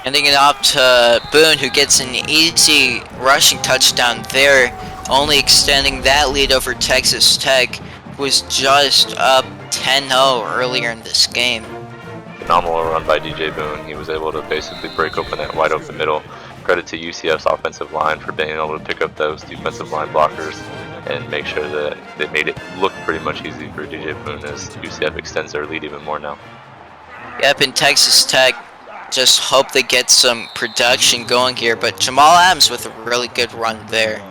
Handing it off to Boone, who gets an easy rushing touchdown there, only extending that lead over Texas Tech, who was just up 10-0 earlier in this game. Phenomenal run by DJ Boone. He was able to basically break open that wide open middle. Credit to UCF's offensive line for being able to pick up those defensive line blockers and make sure that they made it look pretty much easy for DJ Boone as UCF extends their lead even more now. Yep, and Texas Tech just hope they get some production going here, but Jamal Adams with a really good run there.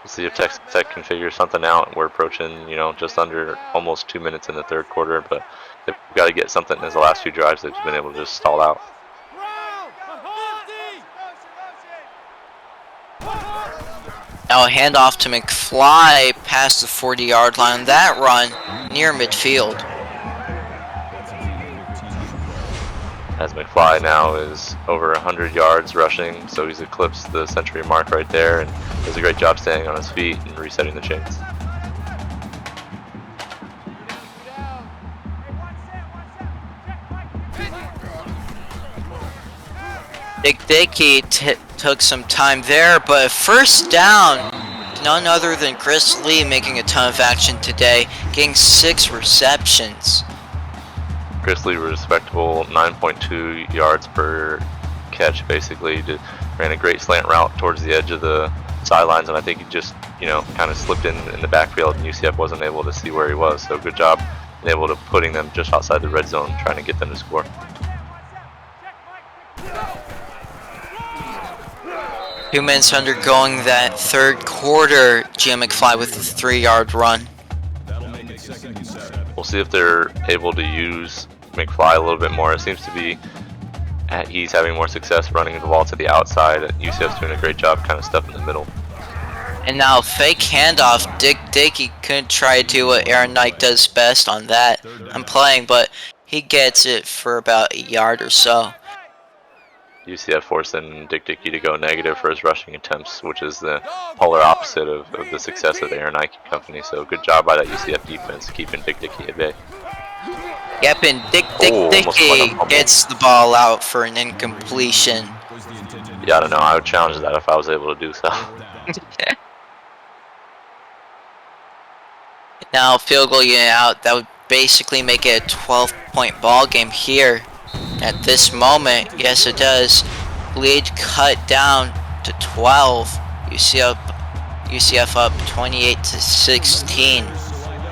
We'll see if Texas Tech can figure something out. We're approaching, just under almost 2 minutes in the 3rd quarter, but they've got to get something. As the last few drives, they've been able to just stall out. Now a handoff to McFly past the 40-yard line. That run near midfield. As McFly now is over 100 yards rushing, so he's eclipsed the century mark right there and does a great job staying on his feet and resetting the chains. Dickey took some time there, but 1st down, none other than Chris Lee making a ton of action today, getting 6 receptions. Chris Lee respectable 9.2 yards per catch, basically. Ran a great slant route towards the edge of the sidelines, and I think he just, kind of slipped in the backfield, and UCF wasn't able to see where he was. So good job being able to putting them just outside the red zone, trying to get them to score. 2 minutes undergoing that 3rd quarter. Jim McFly with a 3-yard run. We'll see if they're able to use McFly a little bit more. It seems to be he's having more success running the ball to the outside. UCF's doing a great job kind of stuff in the middle. And now fake handoff. Dickey couldn't try to do what Aaron Knight does best on that. I'm playing, but he gets it for about a yard or so. UCF forcing Dick Dickey to go negative for his rushing attempts, which is the polar opposite of the success of the Aaron Ike company. So good job by that UCF defense keeping Dick Dickey at bay. Yep, and Almost like a Dickey fumble. gets the ball out for an incompletion. Yeah, I don't know. I would challenge that if I was able to do so. Now field goal unit out. That would basically make it a 12-point ball game here. At this moment, yes it does. Lead cut down to 12. UCF up 28-16.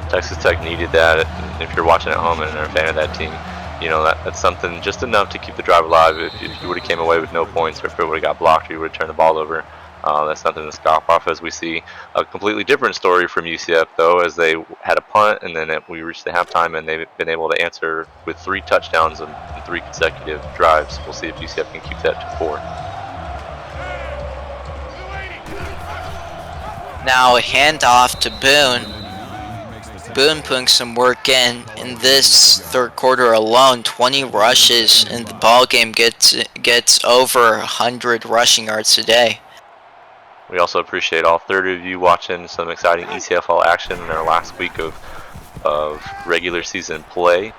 Texas Tech needed that. And if you're watching at home and are a fan of that team, you know that's something just enough to keep the drive alive. If you would have came away with no points, or if it would have got blocked, or you would have turned the ball over, that's something to scoff off. As we see a completely different story from UCF, though, as they had a punt and then we reached the halftime and they've been able to answer with 3 touchdowns in 3 consecutive drives. We'll see if UCF can keep that to 4. Now a handoff to Boone. Boone putting some work in this third quarter alone. 20 rushes, and the ball game gets over 100 rushing yards today. We also appreciate all 30 of you watching some exciting ECFL action in our last week of regular season play.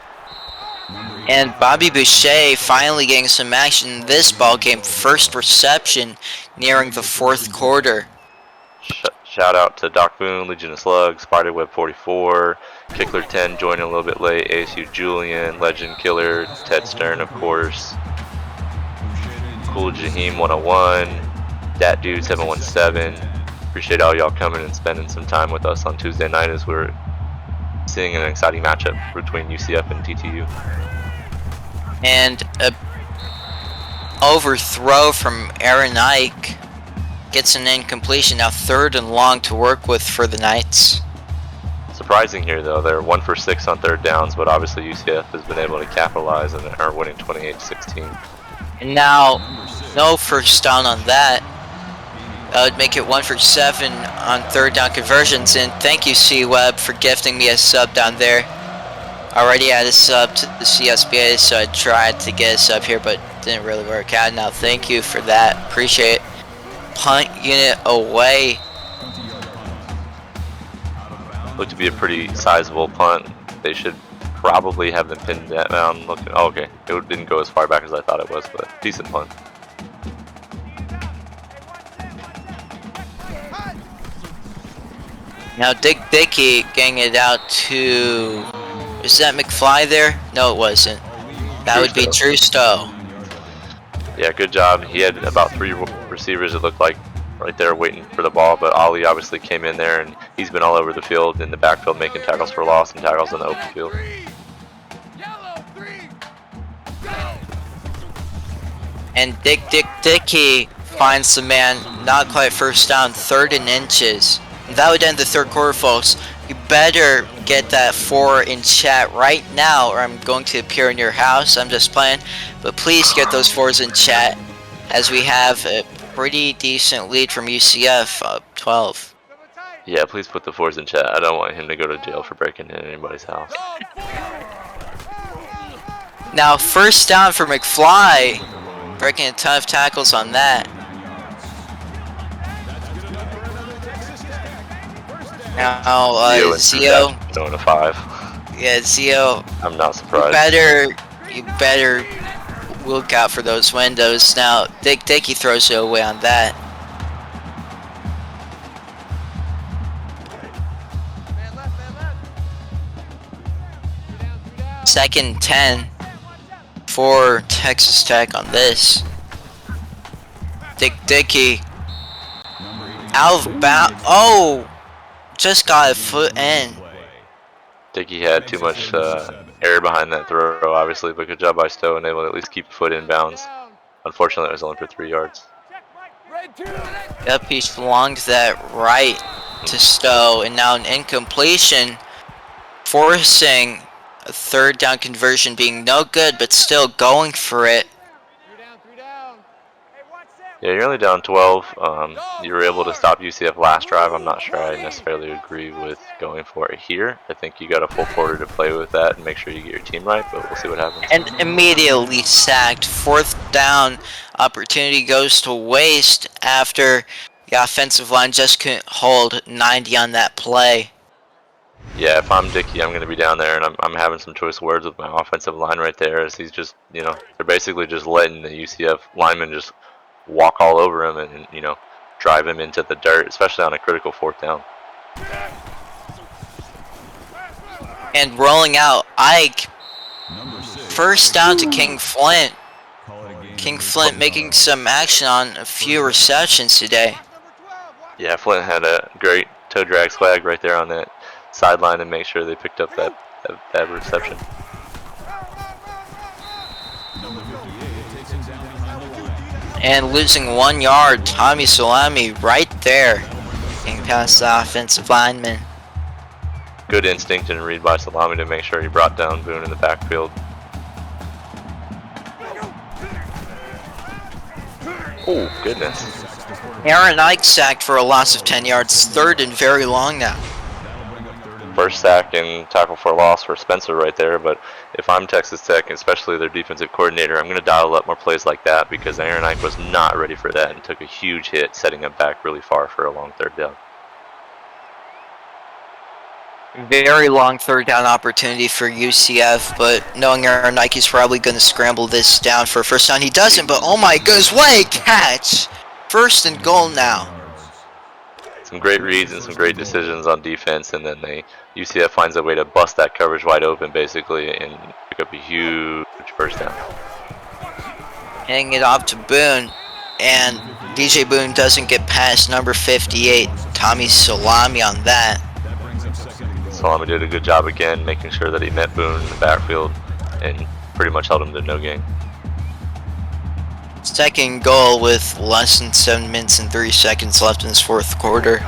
And Bobby Boucher finally getting some action in this ball game. First reception nearing the fourth quarter. Shout out to Doc Boone, Legion of Slugs, Spiderweb 44, Kickler 10 joining a little bit late, ASU Julian, Legend Killer, Ted Stern of course, Cool Jaheim 101, Dat Dude 717. Appreciate all y'all coming and spending some time with us on Tuesday night as we're seeing an exciting matchup between UCF and TTU. And a overthrow from Aaron Ike gets an incompletion. Now 3rd and long to work with for the Knights. Surprising here though, they're 1 for 6 on 3rd downs, but obviously UCF has been able to capitalize and are winning 28-16. And now no first down on that. That would make it 1 for 7 on 3rd down conversions. And thank you, C-Web, for gifting me a sub down there. Already had a sub to the CSBA, so I tried to get a sub here, but didn't really work out. Now thank you for that. Appreciate it. Punt unit away. Looked to be a pretty sizable punt. They should probably have them pinned down. Looking, oh, okay, it didn't go as far back as I thought it was, but decent punt. Now Dick Dickey getting it out to, is that McFly there? No, it wasn't. That would be Trusto. Yeah, good job. He had about 3 receivers, it looked like, right there waiting for the ball, but Ali obviously came in there and he's been all over the field in the backfield making tackles for loss and tackles in the open field. And Dickey finds the man, not quite first down, 3rd and inches. And that would end the third quarter, folks. You better get that 4 in chat right now, or I'm going to appear in your house. I'm just playing. But please get those 4s in chat, as we have a pretty decent lead from UCF, up 12. Yeah, please put the 4s in chat. I don't want him to go to jail for breaking in anybody's house. Now, first down for McFly. Breaking a ton of tackles on that. Now, Zio. Going to 5. Yeah, Zio. I'm not surprised. You better look out for those windows. Now, Dickey throws it away on that. Second 10 for Texas Tech on this. Dickey out of bounds. Oh, just got a foot in. Dickey had too much air behind that throw, obviously, but good job by Stowe and able to at least keep a foot in bounds. Unfortunately, it was only for 3 yards. Yep, he flung that right to Stowe, and now an incompletion, forcing a 3rd down conversion, being no good, but still going for it. 3 down. Hey, watch them. Yeah, you're only down 12. You were able to stop UCF last drive. I'm not sure I necessarily agree with going for it here. I think you got a full quarter to play with that and make sure you get your team right, but we'll see what happens. And immediately sacked. 4th down opportunity goes to waste after the offensive line just couldn't hold 90 on that play. Yeah, if I'm Dickey, I'm going to be down there, and I'm having some choice words with my offensive line right there, as he's just, they're basically just letting the UCF lineman just walk all over him and, drive him into the dirt, especially on a critical 4th down. And rolling out Ike. 1st down to King Flint. King Flint making some action on a few receptions today. Yeah, Flint had a great toe drag swag right there on that sideline and make sure they picked up that reception. And losing 1 yard, Tommy Salami right there, getting past the offensive lineman. Good instinct and read by Salami to make sure he brought down Boone in the backfield. Oh, goodness. Aaron Ike sacked for a loss of 10 yards, 3rd and very long now. First sack and tackle for loss for Spencer right there, but if I'm Texas Tech, especially their defensive coordinator, I'm going to dial up more plays like that because Aaron Ike was not ready for that and took a huge hit, setting him back really far for a long 3rd down. Very long 3rd down opportunity for UCF, but knowing Aaron Ike, he's probably going to scramble this down for a 1st down. He doesn't, but oh my goodness, what a catch! 1st and goal now. Some great reads and some great decisions on defense, and then UCF finds a way to bust that coverage wide open basically and pick up a huge 1st down. Handing it off to Boone, and DJ Boone doesn't get past number 58, Tommy Salami on that. Salami did a good job again, making sure that he met Boone in the backfield and pretty much held him to no gain. 2nd goal with less than 7 minutes and 3 seconds left in this 4th quarter.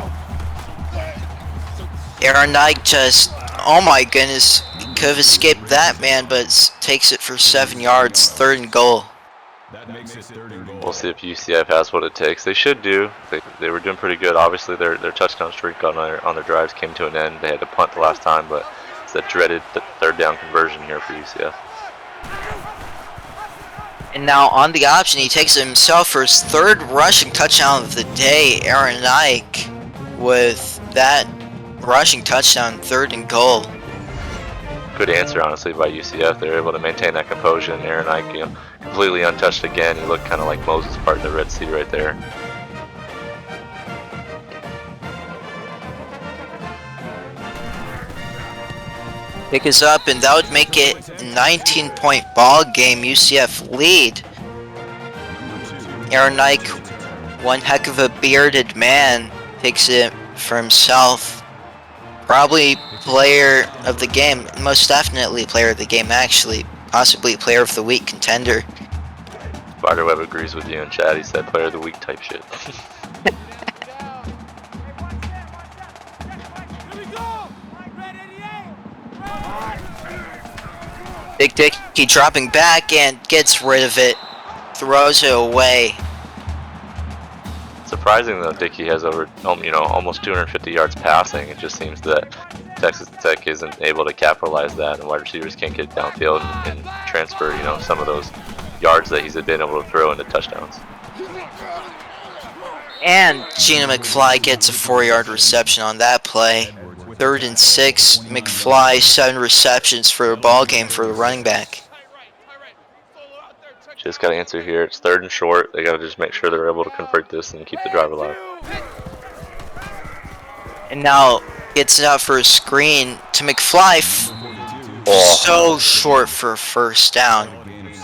Aaron Ike just, oh my goodness, could have escaped that man, but takes it for 7 yards, 3rd and goal. We'll see if UCF has what it takes. They should do. They were doing pretty good. Obviously, their touchdown streak on their drives came to an end. They had to punt the last time, but it's that dreaded 3rd down conversion here for UCF. And now on the option, he takes it himself for his 3rd rushing touchdown of the day. Aaron Ike with that rushing touchdown, 3rd and goal. Good answer, honestly, by UCF. They're able to maintain that composure, and Aaron Ike, completely untouched again. He looked kind of like Moses part of the Red Sea right there. Pick us up, and that would make it a 19-point ball game. UCF lead. Aaron Ike, one heck of a bearded man, takes it for himself. Probably player of the game, most definitely player of the game actually, possibly player of the week contender. Spiderweb agrees with you in chat. He said player of the week type shit. Big Dicky dropping back and gets rid of it, throws it away. Surprising though, Dickey has over almost 250 yards passing. It just seems that Texas Tech isn't able to capitalize that, and wide receivers can't get downfield and transfer some of those yards that he's been able to throw into touchdowns. And Gina McFly gets a 4-yard reception on that play. 3rd and 6, McFly 7 receptions for a ball game for the running back. Just got to answer here. It's 3rd and short. They got to just make sure they're able to convert this and keep the drive alive. And now gets it out for a screen to McFly. So short for a 1st down.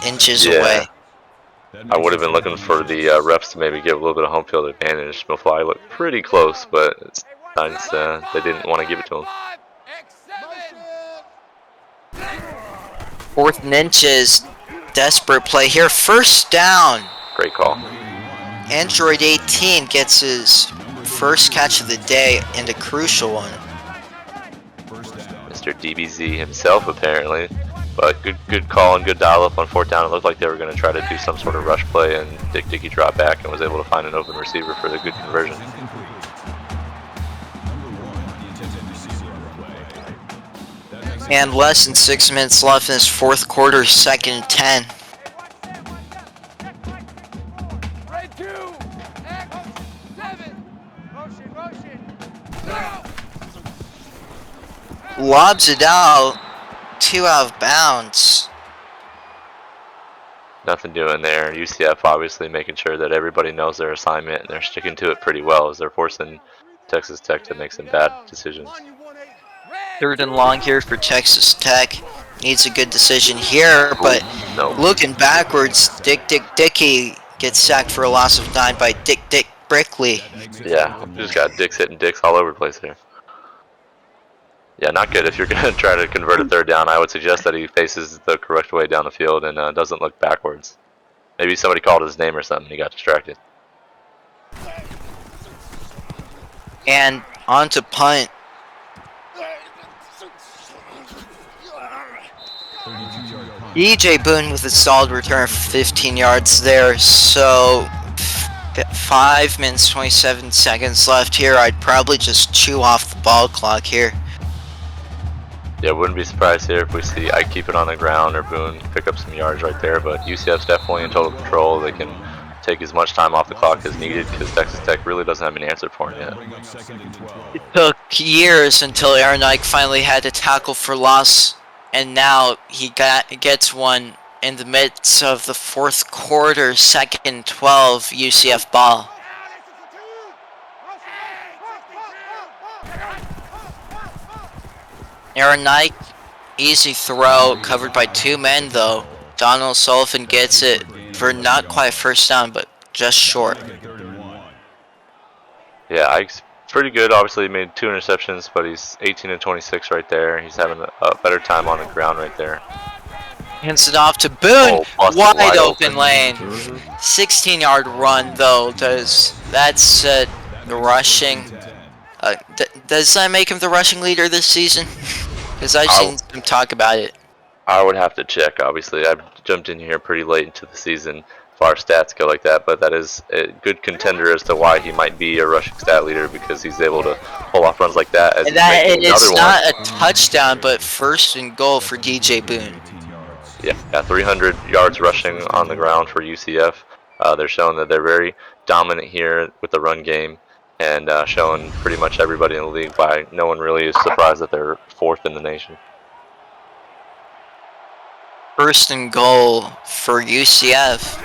Inches away. I would have been looking for the refs to maybe give a little bit of home field advantage. McFly looked pretty close, but it's nice they didn't want to give it to him. 4th and inches. Desperate play here. 1st down. Great call. Android 18 gets his 1st catch of the day and a crucial one. Mr. DBZ himself apparently But good call and good dial up on 4th down. It looked like they were going to try to do some sort of rush play, and Dickey dropped back and was able to find an open receiver for the good conversion. And less than 6 minutes left in this fourth quarter, 2nd and 10. Red 2, X 7. Motion. Lobs it out, 2 out of bounds. Nothing doing there. UCF obviously making sure that everybody knows their assignment, and they're sticking to it pretty well as they're forcing Texas Tech to make some bad decisions. 3rd and long here for Texas Tech. Needs a good decision here, but looking backwards, Dickey gets sacked for a loss of 9 by Dick Brickley. Yeah, just got dicks hitting dicks all over the place here. Yeah, not good. If you're going to try to convert a 3rd down, I would suggest that he faces the correct way down the field and doesn't look backwards. Maybe somebody called his name or something, he got distracted. And on to punt. EJ Boone with a solid return for 15 yards there. So 5 minutes 27 seconds left here. I'd probably just chew off the ball clock here. Yeah, wouldn't be surprised here if we see Ike keep it on the ground or Boone pick up some yards right there, but UCF's definitely in total control. They can take as much time off the clock as needed because Texas Tech really doesn't have an answer for it yet. It took years until Aaron Ike finally had to tackle for loss, and now he gets one in the midst of the fourth quarter, 2nd and 12, UCF ball. Aaron Knight, easy throw, covered by 2 men though. Donald Sullivan gets it for not quite 1st down, but just short. Yeah, Ike's pretty good. Obviously, he made 2 interceptions, but he's 18 and 26 right there. He's having a better time on the ground right there. Hands it off to Boone, wide open lane. 16-yard run though. That's the rushing. Does that make him the rushing leader this season? Because I've seen some talk about it. I would have to check. Obviously, I've jumped in here pretty late into the season as far as stats go like that, but that is a good contender as to why he might be a rushing stat leader, because he's able to pull off runs like that. As it's not a touchdown, but 1st and goal for DJ Boone. Yeah, 300 yards rushing on the ground for UCF. They're showing that they're very dominant here with the run game, and showing pretty much everybody in the league why no one really is surprised that they're 4th in the nation. 1st and goal for UCF.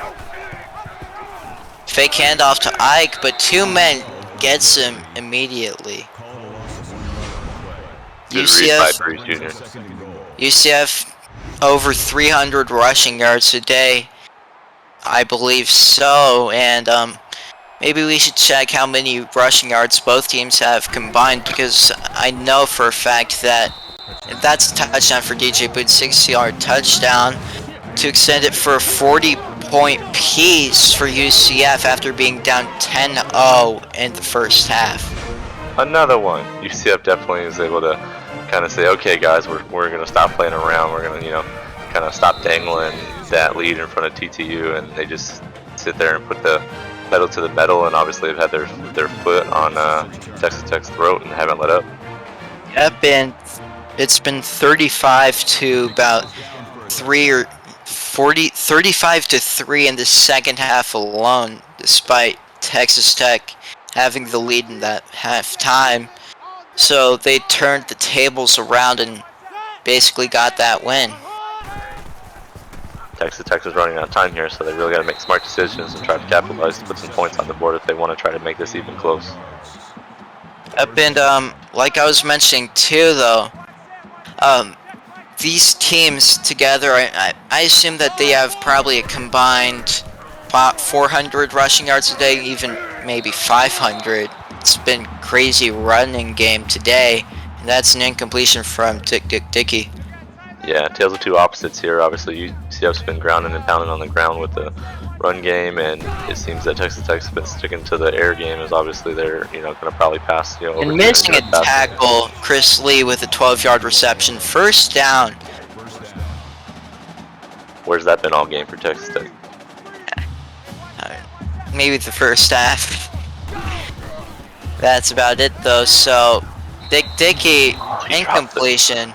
Fake handoff to Ike, but 2 men gets him immediately. UCF over 300 rushing yards today, I believe so, and maybe we should check how many rushing yards both teams have combined, because I know for a fact that that's a touchdown for DJ Boone, 60-yard touchdown to extend it for a 40-point piece for UCF after being down 10-0 in the 1st half. Another one. UCF definitely is able to kind of say, okay guys, we're going to stop playing around. We're going to, kind of stop dangling that lead in front of TTU, and they just sit there and put the pedal to the metal, and obviously have had their foot on Texas Tech's throat and haven't let up. Yep, it's been 35 to about 35 to 3 in the 2nd half alone, despite Texas Tech having the lead in that halftime. So they turned the tables around and basically got that win. Texas Tech is running out of time here, so they really got to make smart decisions and try to capitalize to put some points on the board if they want to try to make this even close. And like I was mentioning too, though, these teams together, I assume that they have probably a combined 400 rushing yards a day, even maybe 500. It's been crazy running game today, and that's an incompletion from Dickey. Yeah, tales of two opposites here. Obviously, UCF's been grounding and pounding on the ground with the run game, and it seems that Texas Tech's been sticking to the air game, as obviously they're going to probably pass. Over and missing a tackle, Chris Lee with a 12-yard reception, 1st down. Where's that been all game for Texas Tech? Maybe the first half. That's about it though. So Dickey incompletion.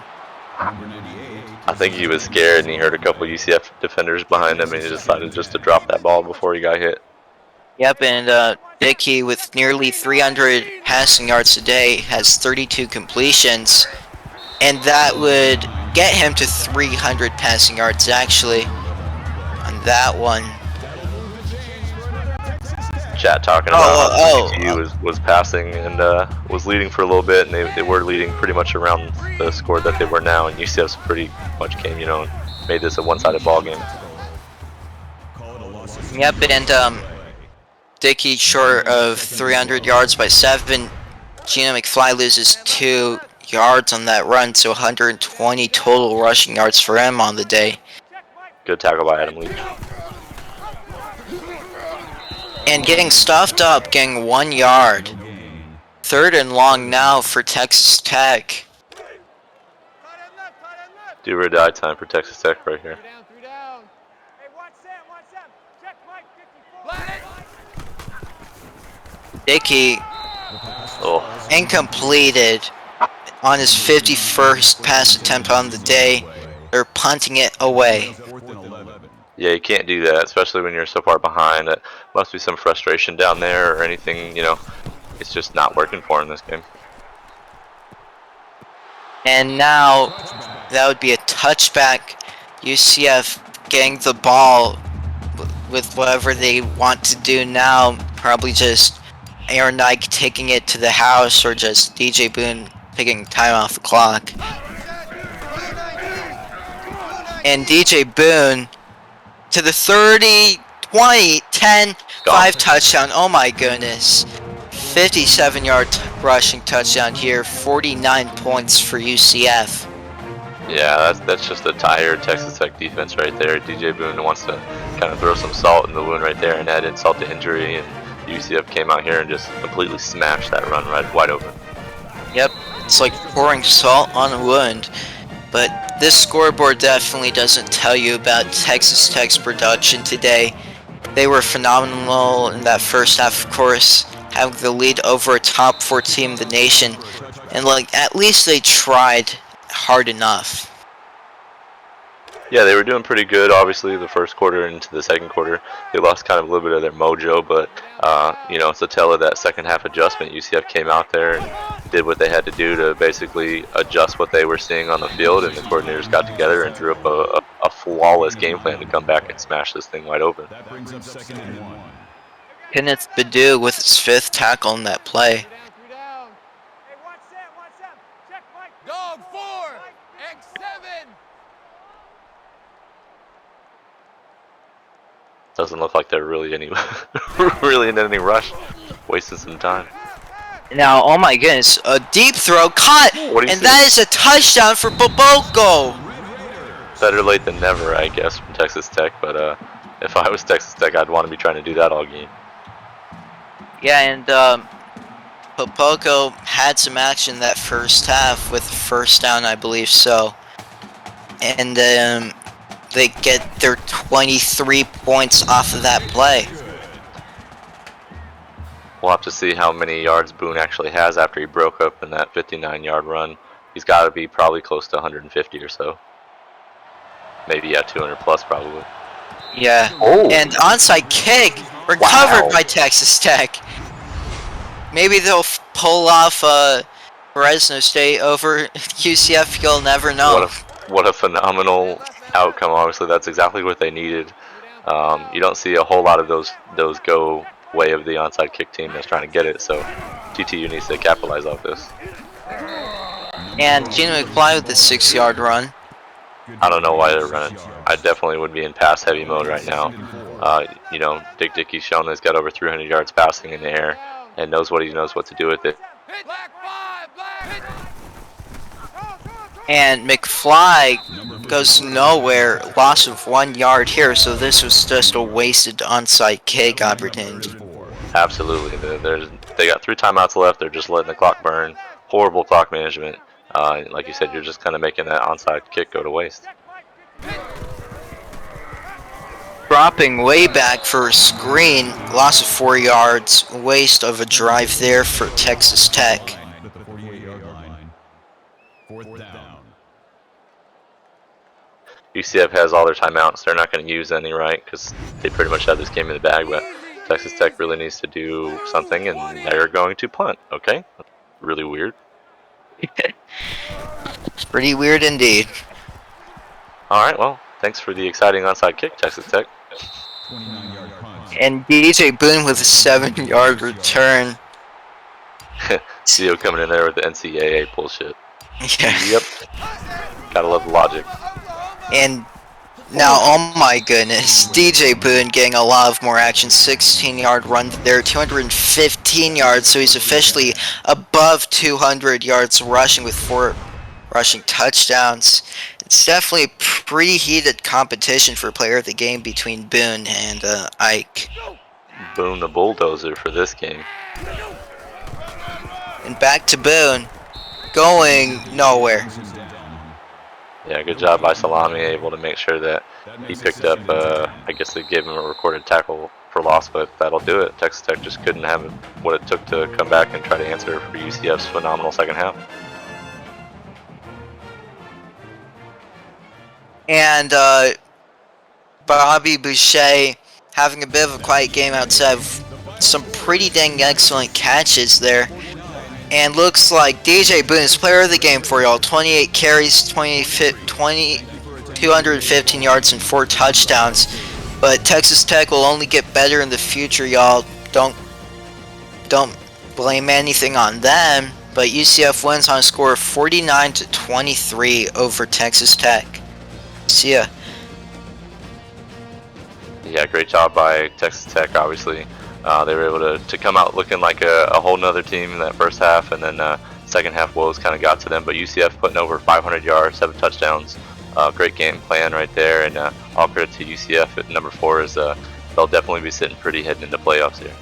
I think he was scared and he heard a couple UCF defenders behind him and he decided just to drop that ball before he got hit. Yep, and Dickey with nearly 300 passing yards today has 32 completions, and that would get him to 300 passing yards actually on that one. Chat talking about how TCU was passing and was leading for a little bit, and they were leading pretty much around the score that they were now, and UCF pretty much came, you know, and made this a one-sided ball game. Yep, and Dickey short of 300 yards by 7. Gino McFly loses 2 yards on that run, so 120 total rushing yards for him on the day. Good tackle by Adam Leach. And getting stuffed up, getting 1 yard. 3rd and long now for Texas Tech. Do or die time for Texas Tech right here. Dickey incompleted on his 51st pass attempt on the day. They're punting it away. Yeah, you can't do that, especially when you're so far behind. It must be some frustration down there or anything, you know. It's just not working for him this game. And now that would be a touchback. UCF getting the ball with whatever they want to do now. Probably just Aaron Dyke taking it to the house, or just DJ Boone taking time off the clock. And DJ Boone to the 30, 20, 10, 5 touchdown. Oh my goodness. 57-yard rushing touchdown here. 49 points for UCF. Yeah, that's just a tired Texas Tech defense right there. DJ Boone wants to kind of throw some salt in the wound right there and add insult to injury, and UCF came out here and just completely smashed that run right wide open. Yep, it's like pouring salt on a wound. But this scoreboard definitely doesn't tell you about Texas Tech's production today. They were phenomenal in that first half, of course, having the lead over a top 4 team in the nation. And like, at least they tried hard enough. Yeah, they were doing pretty good, obviously, the first quarter into the second quarter. They lost kind of a little bit of their mojo, but, you know, it's a tell of that second half adjustment. UCF came out there and did what they had to do to basically adjust what they were seeing on the field, and the coordinators got together and drew up a flawless game plan to come back and smash this thing wide open. That brings up 2nd and 1. Kenneth Badu with his 5th tackle on that play. Dog 4, X7. Doesn't look like they're really really in any rush, wasting some time. Now, oh my goodness, a deep throw caught, and that is a touchdown for Boboko. Better late than never, I guess, from Texas Tech, but if I was Texas Tech, I'd want to be trying to do that all game. Yeah, and Popoko had some action that first half with the first down, I believe so. And they get their 23 points off of that play. We'll have to see how many yards Boone actually has after he broke up in that 59-yard run. He's got to be probably close to 150 or so. Maybe, yeah, 200 plus probably. Yeah, and onside kick recovered by Texas Tech. Maybe they'll pull off Fresno State over UCF. You'll never know. What a phenomenal outcome. Obviously, that's exactly what they needed. You don't see a whole lot of those go way of the onside kick team that's trying to get it. So TTU needs to capitalize off this. And Gino McFly with the 6-yard run. I don't know why they're running. I definitely would be in pass heavy mode right now. You know, Dickey's shown that he's got over 300 yards passing in the air and knows what to do with it. And McFly goes nowhere, loss of 1 yard here, so this was just a wasted onside kick opportunity. Absolutely. They got 3 timeouts left. They're just letting the clock burn. Horrible clock management. Like you said, you're just kind of making that onside kick go to waste. dropping way back for a screen. Loss of 4 yards. Waste of a drive there for Texas Tech. At the 48-yard line. 4th down. UCF has all their timeouts. They're not going to use any, right? Because they pretty much have this game in the bag. But Texas Tech really needs to do something, and they're going to punt. Okay, really weird. Pretty weird indeed. All right, well, thanks for the exciting onside kick, Texas Tech. 29-yard punt. And DJ Boone with a 7-yard return. CEO coming in there with the NCAA bullshit. Yeah. Yep. Gotta love the logic. And now, oh my goodness, DJ Boone getting a lot of more action. 16-yard run there, 215 yards, so he's officially above 200 yards rushing with 4 rushing touchdowns. It's definitely a pretty heated competition for player of the game between Boone and Ike. Boone the bulldozer for this game. And back to Boone, going nowhere. Yeah, good job by Salami, able to make sure that he picked up, I guess they gave him a recorded tackle for loss, but that'll do it. Texas Tech just couldn't have what it took to come back and try to answer for UCF's phenomenal second half. And Bobby Boucher having a bit of a quiet game outside of some pretty dang excellent catches there. And looks like DJ Boone is player of the game for y'all. 28 carries, 215 yards, and 4 touchdowns. But Texas Tech will only get better in the future, y'all. Don't blame anything on them. But UCF wins on a score of 49-23 over Texas Tech. See ya. Yeah, great job by Texas Tech, obviously. They were able to come out looking like a whole nother team in that first half, and then second half woes kind of got to them. But UCF putting over 500 yards, 7 touchdowns. Great game plan right there, and all credit to UCF at number 4 is they'll definitely be sitting pretty heading into playoffs here.